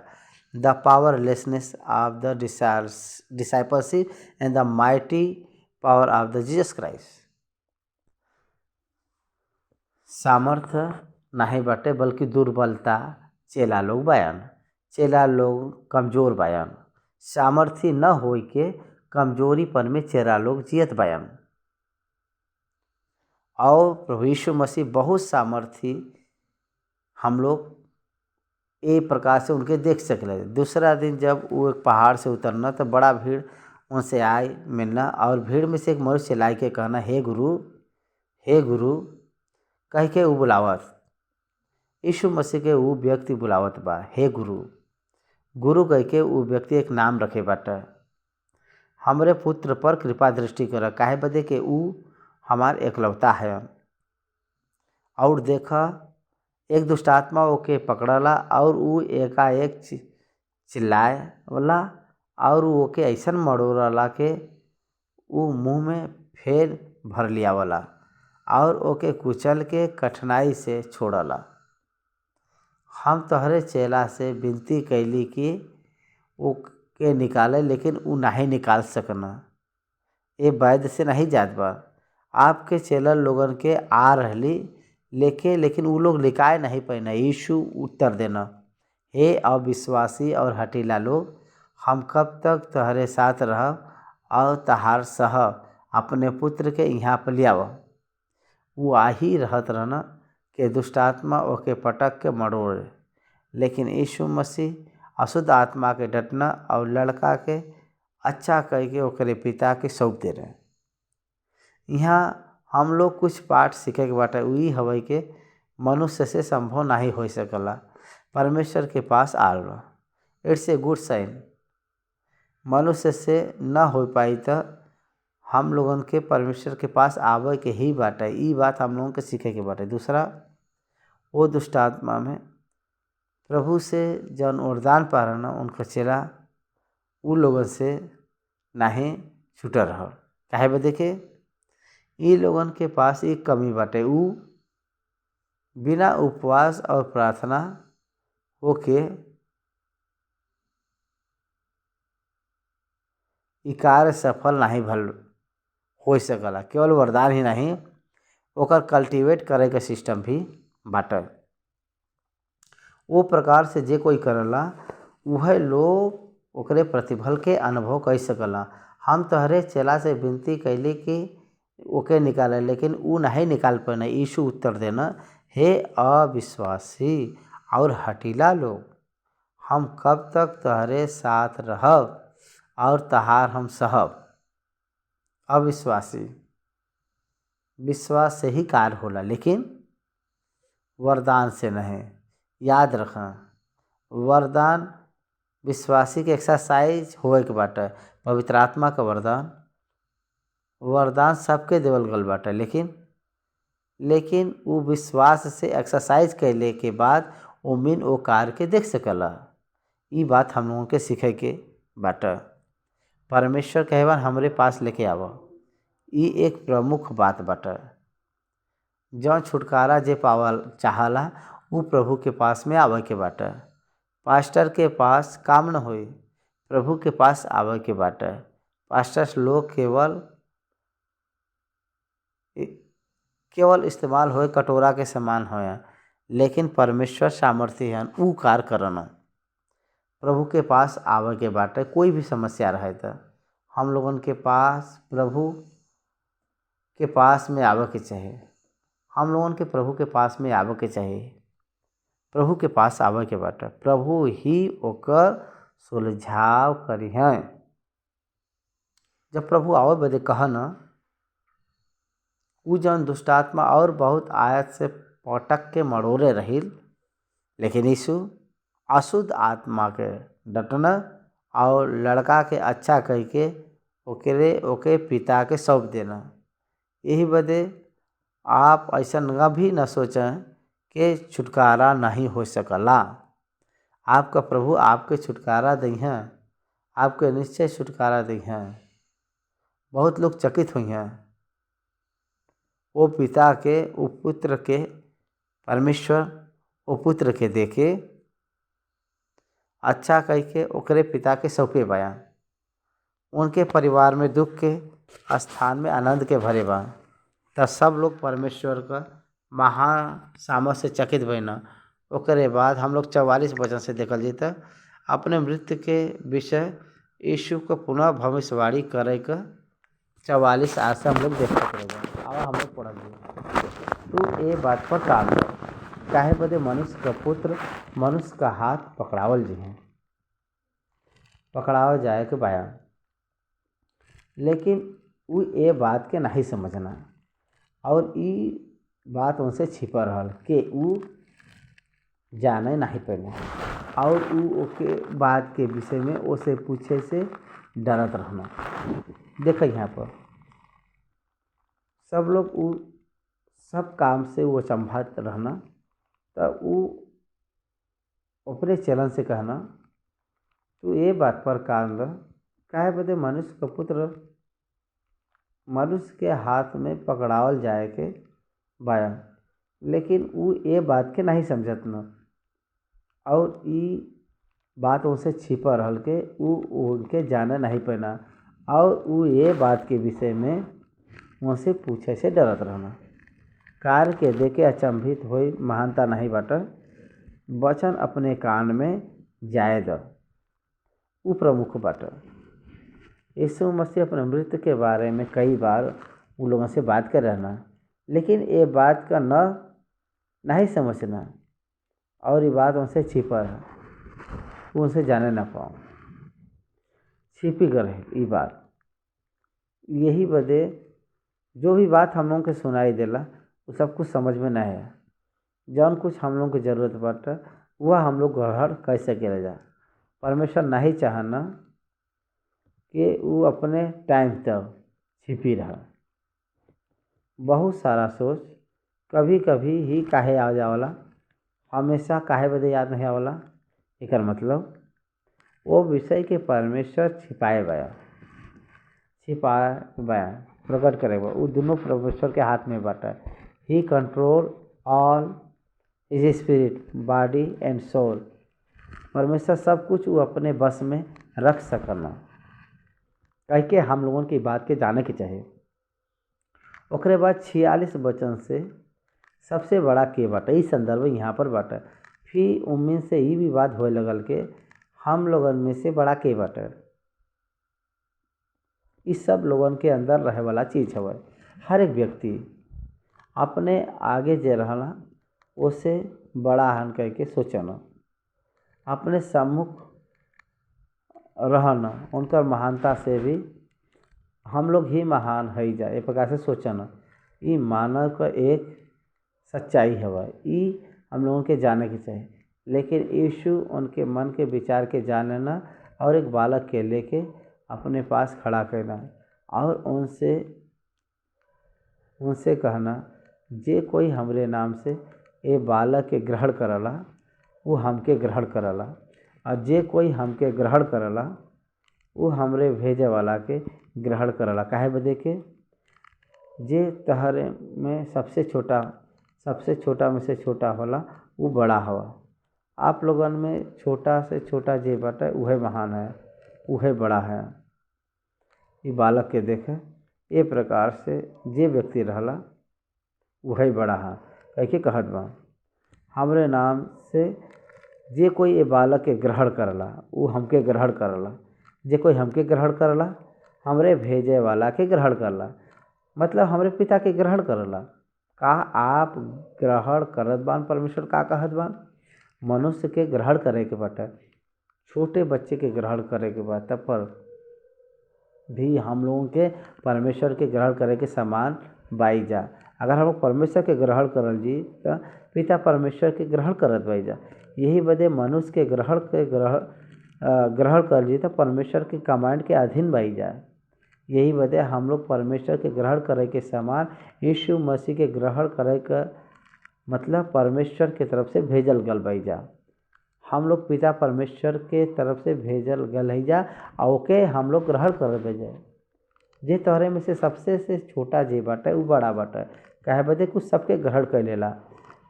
Speaker 1: The powerlessness of the discipleship and the mighty power of the Jesus Christ. सामर्थ्य नहीं बाटे बल्कि दुर्बलता चेला लोग बयान। चेला लोग कमजोर बयान। सामर्थ्य न हो के कमजोरीपन में चेला लोग जियत बयान। और प्रभु यीशु मसीह बहुत सामर्थ्य हम लोग एक प्रकार से उनके देख सकले। दूसरा दिन जब वो एक पहाड़ से उतरना तो बड़ा भीड़ उनसे आए मिलना और भीड़ में से एक मनुष्य लाई के कहना हे गुरु कह के वो बुलावत। यीशु मसीह के वो व्यक्ति बुलावत बा हे गुरु कह के वो व्यक्ति एक नाम रखे बाटा। हमरे पुत्र पर कृपा दृष्टि कर काहे बदे के ऊ हमार एकलौता है। और देखा एक दुष्ट आत्मा ओके पकड़ला और ऊ एकाएक चिल्लाए वाला और ओके ऐसन मड़ोरला के ऊ मुँह में फेर भर लिया वाला और ओके कुचल के कठिनाई से छोड़ला। हम तोहरे चेला से विनती कैली कि वो के निकाले लेकिन ऊ नहीं निकाल सकना। ये वैद्य से नहीं जात बा आपके चेला लोगन के आ रहली लेके, लेकिन वो लोग लिकाए नहीं पैना। यीशु उत्तर देना, हे अविश्वासी और हठीला लोग, हम कब तक तहरे साथ रहब और तहार सह अपने पुत्र के यहाँ पर लियाव। वो आही रहत रहना कि दुष्ट आत्मा ओके पटक के मरोड़े, लेकिन यीशु मसीह अशुद्ध आत्मा के डटना और लड़का के अच्छा कह के ओकरे पिता के सौंप दे रहे। यहाँ हम लोग कुछ पाठ सीखे के बाटे वही हवे के मनुष्य से संभव नहीं हो सकला, परमेश्वर के पास आल बा। It's a good sign. मनुष्य से न हो पाई तो हम लोगन के परमेश्वर के पास आवे के ही बाटे। ई बात हम लोगन के सीखे के बाटे। दूसरा, वो दुष्ट आत्मा में प्रभु से जौन वरदान पा रहा उनका चेला उ लोगन से नहीं छूट रहा। काहे बदे के ये लोगन के पास एक कमी बाटे, उ बिना उपवास और प्रार्थना होके ई कार्य सफल नहीं भल हो सकला। केवल वरदान ही नहीं, ओकर कल्टीवेट करे के सिस्टम भी बाटे। वो प्रकार से जे कोई करला वह लोग ओकरे प्रतिफल के अनुभव कर सकला। हम तोहरे चेला से विनती कैली कि ओके निकाले, लेकिन उ नहीं निकाल पाना। यीशु उत्तर देना, हे अविश्वासी और हठीला लोग, हम कब तक तोहरे साथ रहब और तहार हम सहब। अविश्वासी, विश्वास से ही कार्य होला, लेकिन वरदान से नहीं। याद रखें, वरदान विश्वासी के एक्सरसाइज होए के बाटे। पवित्र आत्मा का वरदान सबके देवल गल बाटे, लेकिन वो विश्वास से एक्सरसाइज कैले के बाद उमिन वो कार्य के देख सकला। ये बात हम लोगों के सीखे के बाटे। परमेश्वर कहवन हमरे पास लेके आवा, ये एक प्रमुख बात बाटे। जौन छुटकारा जे पावल चाहला वो प्रभु के पास में आवे के बाटे। पास्टर के पास काम न होई, प्रभु के पास आवे के बाटे। पास्टर लोग केवल इस्तेमाल होए कटोरा के समान होए, लेकिन परमेश्वर सामर्थी हैं ऊ कार्य करना। प्रभु के पास आवे के बाटे। कोई भी समस्या रहे तो हम लोगन के पास प्रभु के पास में आवे के चाहिए। हम लोगन के प्रभु के पास में आवे के चाहिए। प्रभु के पास आवे के बाटे। प्रभु ही ओकर सुलझाव करी हैं। जब प्रभु आवे बदे कहा न, उ जौन दुष्टात्मा और बहुत आयत से पटक के मरोड़े रहिल, लेकिन यीशु अशुद्ध आत्मा के डटना और लड़का के अच्छा कह के ओके पिता के सौंप देना। यही बदे आप ऐसा भी न सोचें कि छुटकारा नहीं हो सकला। आपका प्रभु आपके छुटकारा दी हैं, आपके निश्चय छुटकारा दी हैं। बहुत लोग चकित हुई हैं वो पिता के, वो पुत्र के, परमेश्वर वो पुत्र के देखे अच्छा कह के ओकरे पिता के सौंपे बया। उनके परिवार में दुख के स्थान में आनंद के भरे बा। तब सब लोग परमेश्वर का महासामर्थ से चकित बना। ओकरे बाद हम लोग 44 वचन से देखल जाता अपने मृत्यु के विषय यीशु को पुनः भविष्यवाणी करे का 44 आज से हम लोग देख सकते। अब हम लोग पढ़ तू ये बात पर काम कर, काहे बदे मनुष्य का पुत्र मनुष्य का हाथ पकड़ावल जी हैं, पकड़ावल जाए के बया। लेकिन वो ये बात के नहीं समझना और ये बात उनसे छिपा रहल कि वो जाने नहीं पहले और वो ओके बात के विषय में उसे पूछे से डरत रहना। देखो यहाँ पर सब लोग वो सब काम से वो संभात रहना, तो वो अपने चलन से कहना तो ये बात पर काम रह काहे बदे मनुष्य का पुत्र मनुष्य के हाथ में पकड़ावल जाए के बाया। लेकिन वो ये बात के नहीं समझत न और ये बात उनसे छिपा रहल के वो उनके जाने नहीं पैना और वो ये बात के विषय में उनसे पूछे से डरत रहना। कार्य के देखे अचंभित होई महानता नहीं बाटे, वचन अपने कान में जाए द उ प्रमुख बाटे। यीशु मसीह अपने मृत्यु के बारे में कई बार उन लोगों से बात कर रहना, लेकिन ये बात का नहीं समझना और ये बात उनसे छिपा है, उनसे जाने ना पाओ, छिपी कर है ये बात। यही वजह जो भी बात हम लोगों के सुनाई देला वो सब कुछ समझ में नहीं है। जौन कुछ हम लोगों की ज़रूरत बाटे वह हम लोग ग्रहण कैसे किया जा। परमेश्वर नहीं चाहना कि वो अपने टाइम तक छिपी रहा। बहुत सारा सोच कभी कभी ही काहे आ जावला, हमेशा काहे बदे याद नहीं आवला। एकर मतलब वो विषय के परमेश्वर छिपाए बया प्रकट करे बा, वो दोनों परमेश्वर के हाथ में बाटा। He control all is spirit body and soul. परमेश्वर सब कुछ वो अपने बस में रख सकना, कह के हम लोगों की बात के जाने के चाहिए। ओकरे बाद 46 वचन से सबसे बड़ा के बाटा, इस संदर्भ यहाँ पर बाटा। फिर उम्मीद से ये भी बात होए लगल के हम लोगन में से बड़ा के बाटे। इस सब लोगन के अंदर रहे वाला चीज़ है। हर एक व्यक्ति अपने आगे जे रहना उसे बड़ा हन कह के सोचना, अपने सम्मुख रहना, उनका महानता से भी हम लोग ही महान है जा, एक प्रकार से सोचना। ये मानव का एक सच्चाई है, ये हम लोगों के जाने की चाहिए। लेकिन यीशु उनके मन के विचार के जानना और एक बालक के लेके अपने पास खड़ा करना और उनसे कहना, जे कोई हमरे नाम से ये बालक के ग्रहण करला वो हमके ग्रहण करला, और जे कोई हमके ग्रहण करला वो हमरे भेजे वाला के ग्रहण करला। काहे बदे के जे तहरे में सबसे छोटा में से छोटा होला वो बड़ा हवा। आप लोगन में छोटा से छोटा जे बाटे वह महान है, वह बड़ा है। ये बालक के देखे ये प्रकार से जे व्यक्ति रहला वही बड़ा है। कह के कहत बा, हमरे नाम से जे कोई ये बालक के ग्रहण करला वो हमके ग्रहण करला, जे कोई हमके ग्रहण करला हमरे भेजे वाला के ग्रहण करला। मतलब हमरे पिता के ग्रहण करला। का आप ग्रहण करत बान? परमेश्वर का कहत बान? मनुष्य के ग्रहण करे के बाटे, छोटे बच्चे के ग्रहण करे के बाटे, पर भी हम लोगों के परमेश्वर के ग्रहण करे के समान बाई जा। अगर हम लोग परमेश्वर के ग्रहण करल जी तो पिता परमेश्वर के ग्रहण करत बाई जा। यही वजह मनुष्य के ग्रहण कर जी तो परमेश्वर के कमांड के अधीन बाई जा। यही वजह हम लोग परमेश्वर के ग्रहण करे के समान यीशु मसीह के ग्रहण करे का मतलब परमेश्वर के तरफ से भेजल गल बाई जा। हम लोग पिता परमेश्वर के तरफ से भेजल गल है जा, और ओके हम लोग ग्रहण कर भेजे। जे तोहरे में से सबसे से छोटा जे बाटे वो बड़ा बाटे। काहे बदे कुछ सबके ग्रहण कर लेला,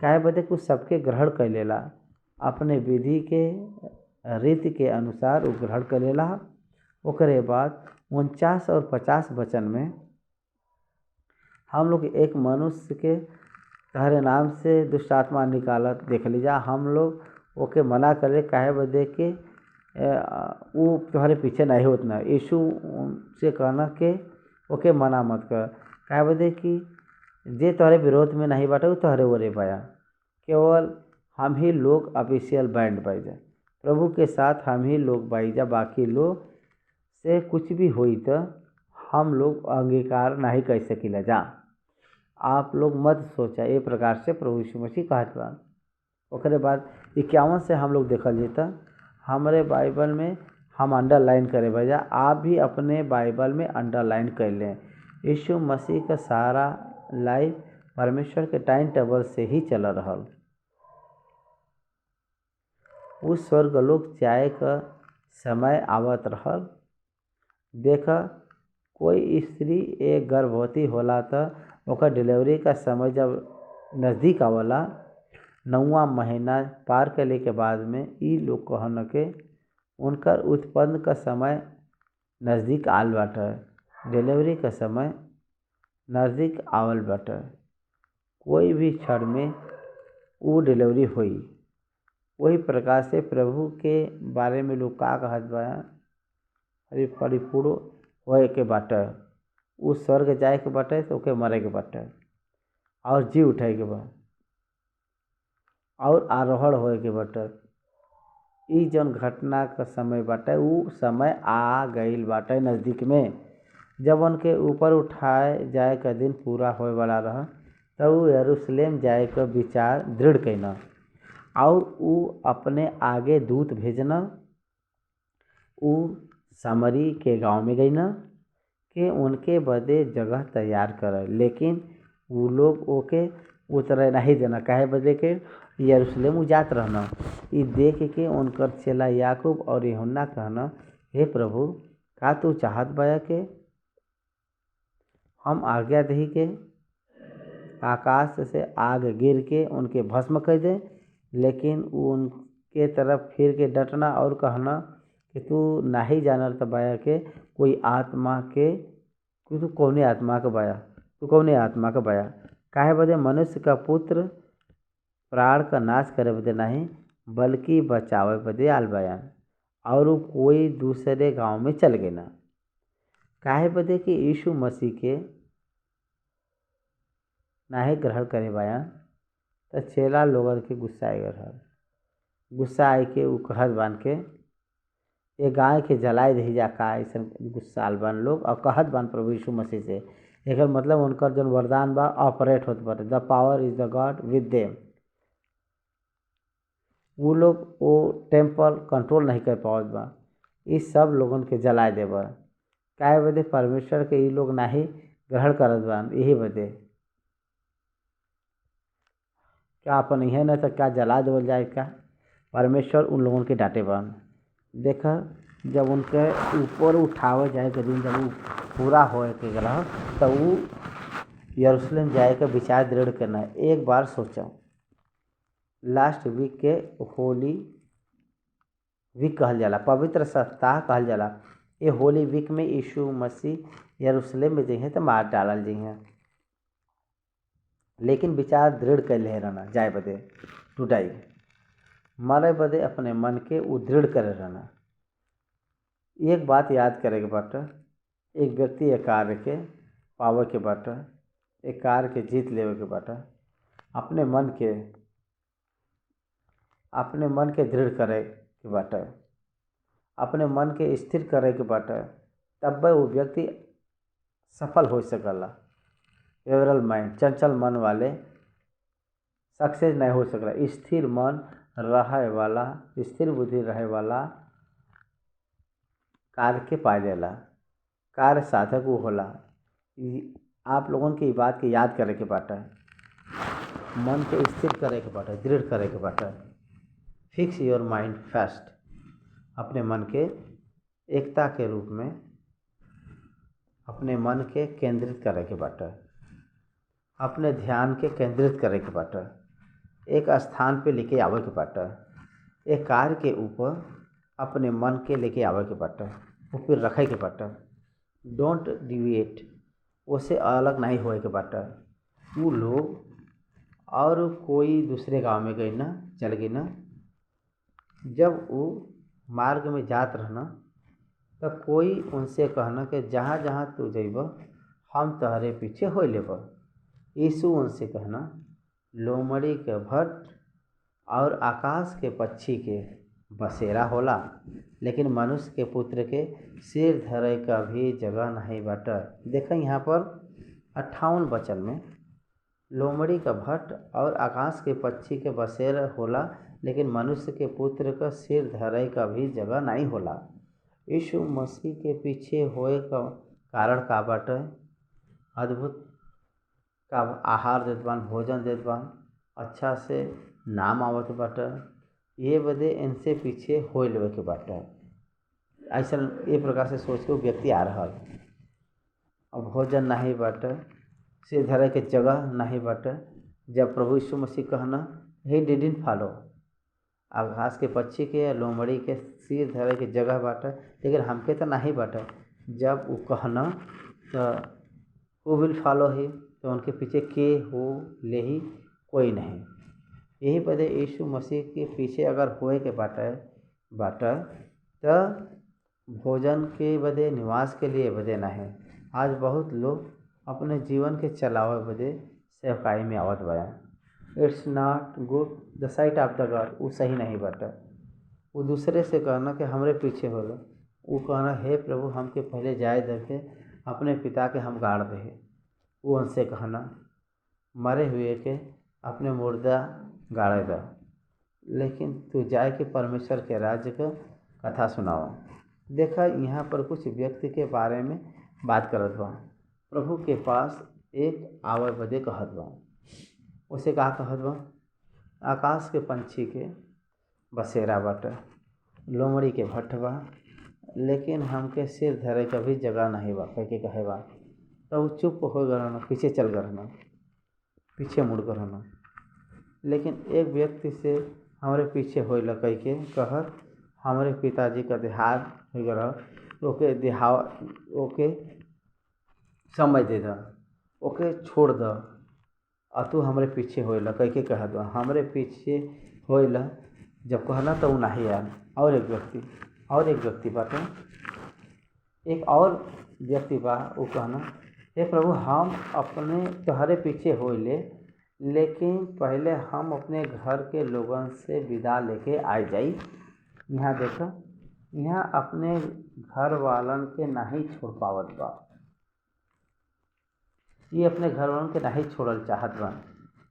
Speaker 1: काहे बदे कुछ सबके ग्रहण कर लेला, अपने विधि के रीति के अनुसार वो ग्रहण कर लेला। ओकरे बाद 49 और 50 वचन में हम लोग एक मनुष्य के तहरे नाम से दुष्ट आत्मा निकालत देख लीजा। हम लोग ओके मना करे, काहे बदे के वो तुम्हारे पीछे नहीं होत ना। यीशु से कहना के ओके मना मत कर, काहे बदे कि जे तोहरे विरोध में नहीं बाटे वो तोहरे ओरे पाया। केवल हम ही लोग ऑफिशियल बैंड बाई जा, प्रभु के साथ हम ही लोग बाई जा। बाकी लोग से कुछ भी हुई तो हम लोग अंगीकार नहीं कर सकीला जा। आप लोग मत सोचा, ये प्रकार से प्रभु यीशु मसीह कहत बा। ओकरे बाद 51 से हम लोग देखल जाता, हमारे बाइबल में हम अंडरलाइन करे भैया, आप भी अपने बाइबल में अंडरलाइन कर लें। यीशु मसीह का सारा लाइफ परमेश्वर के टाइम टेबल से ही चल रहल। उस स्वर्गलोक जाए का समय आवत रहल। देखा कोई स्त्री एक गर्भवती होला तो ओकर डिलीवरी का समय जब नज़दीक आवला, 9वां महीना पार करले के बाद में ई लोग कहन के उनकर उत्पन्न का समय नज़दीक आल बाटे, डिलीवरी का समय नज़दीक आवल बाटे। कोई भी क्षण में वो डिलीवरी हुई। वही प्रकार से प्रभु के बारे में लोग का कहत बा, अरे परिपूर्ण होए के बाटे। उ स्वर्ग जाए के बाटे तो ओके मरे के बाटे और जी उठे के बा और आरोहण होए के बाटे। ई जौन घटना का समय बाटे उ समय आ गईल बाटे नज़दीक में। जब उनके ऊपर उठाए जाए का दिन पूरा होए वाला रहा तब उ यरूशलेम जाए का विचार दृढ़ कईना और उ अपने आगे दूत भेजना। उ सामरी के गांव में गईना कि उनके बदे जगह तैयार करे, लेकिन वो लोग ओके उतरे नहीं देना। काहे बदे के यरूशलेम उ जात रहना। ई देख के उनकर चेला याकूब और यूहन्ना कहना, हे प्रभु, का तू चाहत बाया के हम आज्ञा दही के आकाश से आग गिर के उनके भस्म कर दे? लेकिन उनके तरफ फिर के डटना और कहना कि तू नहीं जानत बाया के कोई आत्मा के तू कौने आत्मा का बाया, तू कौने आत्मा का बाया। काहे बदे मनुष्य का पुत्र प्राण का नाश करे बदे नहीं बल्कि बचावे बदे आल बाया। और वो कोई दूसरे गांव में चल गए ना। काहे बदे कि यीशु मसीह के नाही ग्रहण करे बाया तो चेला लोगन के गुस्सा आए रहल। गुस्सा आए के उ कहत बान के ये गाय के जलाए दही जा का ऐसा गुस्साल बान लोग और कहत बान प्रभु यीशु मसीह से। एकर मतलब उनकर जौन वरदान बा ऑपरेट होत बाटे। द पावर इज द गॉड विद देम। वो लोग वो टेम्पल कंट्रोल नहीं कर पावत बा। इस सब लोगन के जलाए देबा। काहे बदे परमेश्वर के ई लोग नाही ग्रहण करत बान, यही बदे। क्या अपन इहे न तो क्या जला देवल जाए क्या? परमेश्वर उन लोगों के डांटे बान। देखा जब उनके ऊपर उठावे जाए के दिन जब वो पूरा होए के रहा तो वो यरूशलेम जाए का विचार दृढ़ करना। एक बार सोचा लास्ट वीक के होली वीक कहल जाला, पवित्र सप्ताह कहल जाला। ये होली वीक में यीशु मसीह यरूशलेम में जइहे तो मार डालल जइहे, लेकिन विचार दृढ़ कैले रहना जाए बदे टू डाई मरे बदे अपने मन के वो दृढ़ करे रहना। एक बात याद करे के बाटे, एक व्यक्ति एक कार्य के पावे के बाटे, एक कार्य के जीत लेवे के बाटे, अपने मन के दृढ़ करे के बाटे, अपने मन के स्थिर करे के बाटे, तब वो व्यक्ति सफल हो सकला। वेवरल माइंड चंचल मन वाले सक्सेस नहीं हो सकला। स्थिर मन रहे वाला, स्थिर बुद्धि रहे वाला कार्य के पा लेला, कार्य साधक वो होला। आप लोगों की बात के याद करे के बाटे, मन के स्थिर करे के बाटे, दृढ़ करे के बाटे। Fix your mind first. अपने मन के एकता के रूप में अपने मन के केंद्रित करे के बाटे, अपने ध्यान के केंद्रित करे के बाटे, एक स्थान पे लेके आवे के बाटे, एक कार्य के ऊपर अपने मन के लेके आवे के बाटे, वो फिर रखे के बाटे। डोंट डिविएट, उससे अलग नहीं होए के बाटे। वो लोग और कोई दूसरे गांव में गई ना, चल गई ना। जब वो मार्ग में जात रहना तो कोई उनसे कहना कि जहाँ जहाँ तू जइब हम तहरे पीछे हो लेब। यीशु उनसे कहना, लोमड़ी के भट्ट और आकाश के पक्षी के बसेरा होला, लेकिन मनुष्य के पुत्र के सिर धरे का भी जगह नहीं बाटे। देखा यहाँ पर 58 वचन में लोमड़ी का भट्ट और आकाश के पक्षी के बसेरा होला, लेकिन मनुष्य के पुत्र का सिर धरे का भी जगह नहीं होला। यीशु मसीह के पीछे होए का कारण का बाटे? अद्भुत का आहार देत बान, भोजन देत बान, अच्छा से नाम आवत बाटे, ये बदे इनसे पीछे हो लेवे के बाटे। ऐसा ये प्रकार से सोच के वो व्यक्ति आ रहा है। अब भोजन नहीं बाटे, सिर धरे के जगह नहीं बाटे। जब प्रभु यीशु मसीह कहना ही डिडंट फॉलो, आकाश के पक्षी के लोमड़ी के सिर धरे के जगह बाटे, लेकिन हमके तो नहीं बाटे। जब वो कहना तो हु विल फॉलो ही, तो उनके पीछे के हो ले ही कोई नहीं। यही बदे यीशु मसीह के पीछे अगर होए के बाटे तो भोजन के बदे, निवास के लिए बदे नहीं। आज बहुत लोग अपने जीवन के चलावे बदे सेवकाई में आवत बा। It's not good the site of the God, वो सही नहीं बाटे। वो दूसरे से कहना कि हमरे पीछे होलो, वो कहना हे प्रभु हमके पहले जाए देके अपने पिता के हम गाड़ दे। वो उनसे कहना मरे हुए के अपने मुर्दा गाड़े दा, लेकिन तू जाए के परमेश्वर के राज्य का कथा सुनाओ। देखा यहाँ पर कुछ व्यक्ति के बारे में बात करत बा। प्रभु के पास एक आवे बदे कहत बा। उसे का कहत बा? आकाश के पंछी के बसेरा बाटे, लोमड़ी के भट्ट बा, लेकिन हमके सिर धरे का भी जगह नहीं बा कह के कहे बा। तो वो चुप हो गए, पीछे चल गए, पीछे मुड़ गए। लेकिन एक व्यक्ति से हमारे पीछे हो कह के कहत हमारे पिताजी का देहात हो गया, ओके समझ दे दा, ओके छोड़ द, और तू हमारे पीछे होइला कह के कहत बा। हमारे पीछे होइला जब कहला तो वो नहीं आया। और एक व्यक्ति बाटे, एक और व्यक्ति बा, वो कहना हे प्रभु हम अपने तुम्हारे पीछे होइले, लेकिन पहले हम अपने घर के लोगन से विदा लेके आ जाई। यहाँ देखो, यहाँ अपने घर वालन के नहीं छोड़ पावत बा। ये अपने घर वालों के नहीं छोड़ल चाहत बा।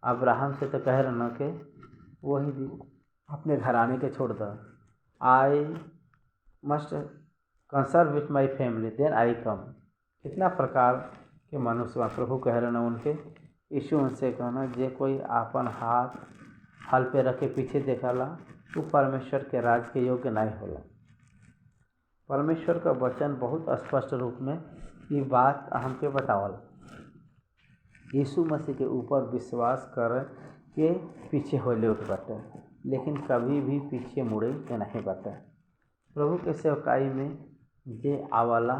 Speaker 1: अब्राहम से तो कह रहा कि वही अपने घराने के छोड़ द। I must conserve with my family then I come. कितना प्रकार के मनुष्य बा। प्रभु कह रहे न उनके, यीशु उनसे कहना जे कोई आपन हाथ हल पे रख के पीछे देखला वो परमेश्वर के राज के योग्य नहीं होला। परमेश्वर का वचन बहुत स्पष्ट रूप में ये बात हमके बतावल। यीशु मसीह के ऊपर विश्वास कर के पीछे होले के बाटे, लेकिन कभी भी पीछे मुड़े के नहीं बाटे। प्रभु के सेवकाई में जे आवला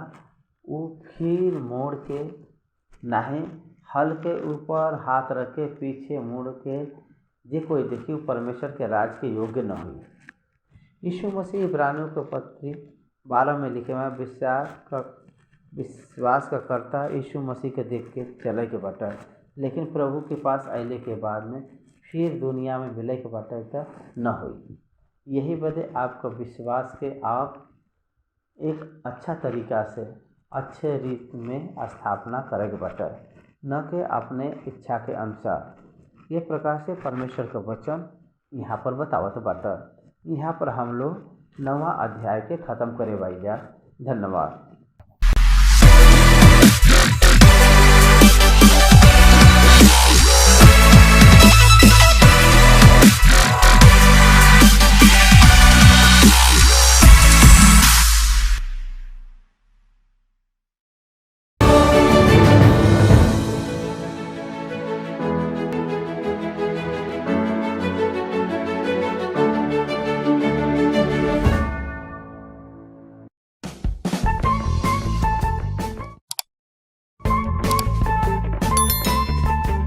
Speaker 1: वो फिर मोड़ के नहीं, हल के ऊपर हाथ रख के पीछे मुड़ के जे कोई देखी परमेश्वर के राज के योग्य न हुई। यीशु मसीह इब्रानियों के पत्री 12 में लिखे हुआ विश्वास का करता यीशु मसीह के देख के चले के बाटे, लेकिन प्रभु के पास अले के बाद में फिर दुनिया में मिले के बाटे तो न हुई। यही बदे आपका विश्वास के आप एक अच्छा तरीका से अच्छे रीत में स्थापना करेंगे बाटे, न कि अपने इच्छा के अनुसार। ये प्रकार से परमेश्वर का वचन यहाँ पर बतावत बाटे। यहाँ पर हम लोग 9वां अध्याय के ख़त्म करे भाई जा। धन्यवाद।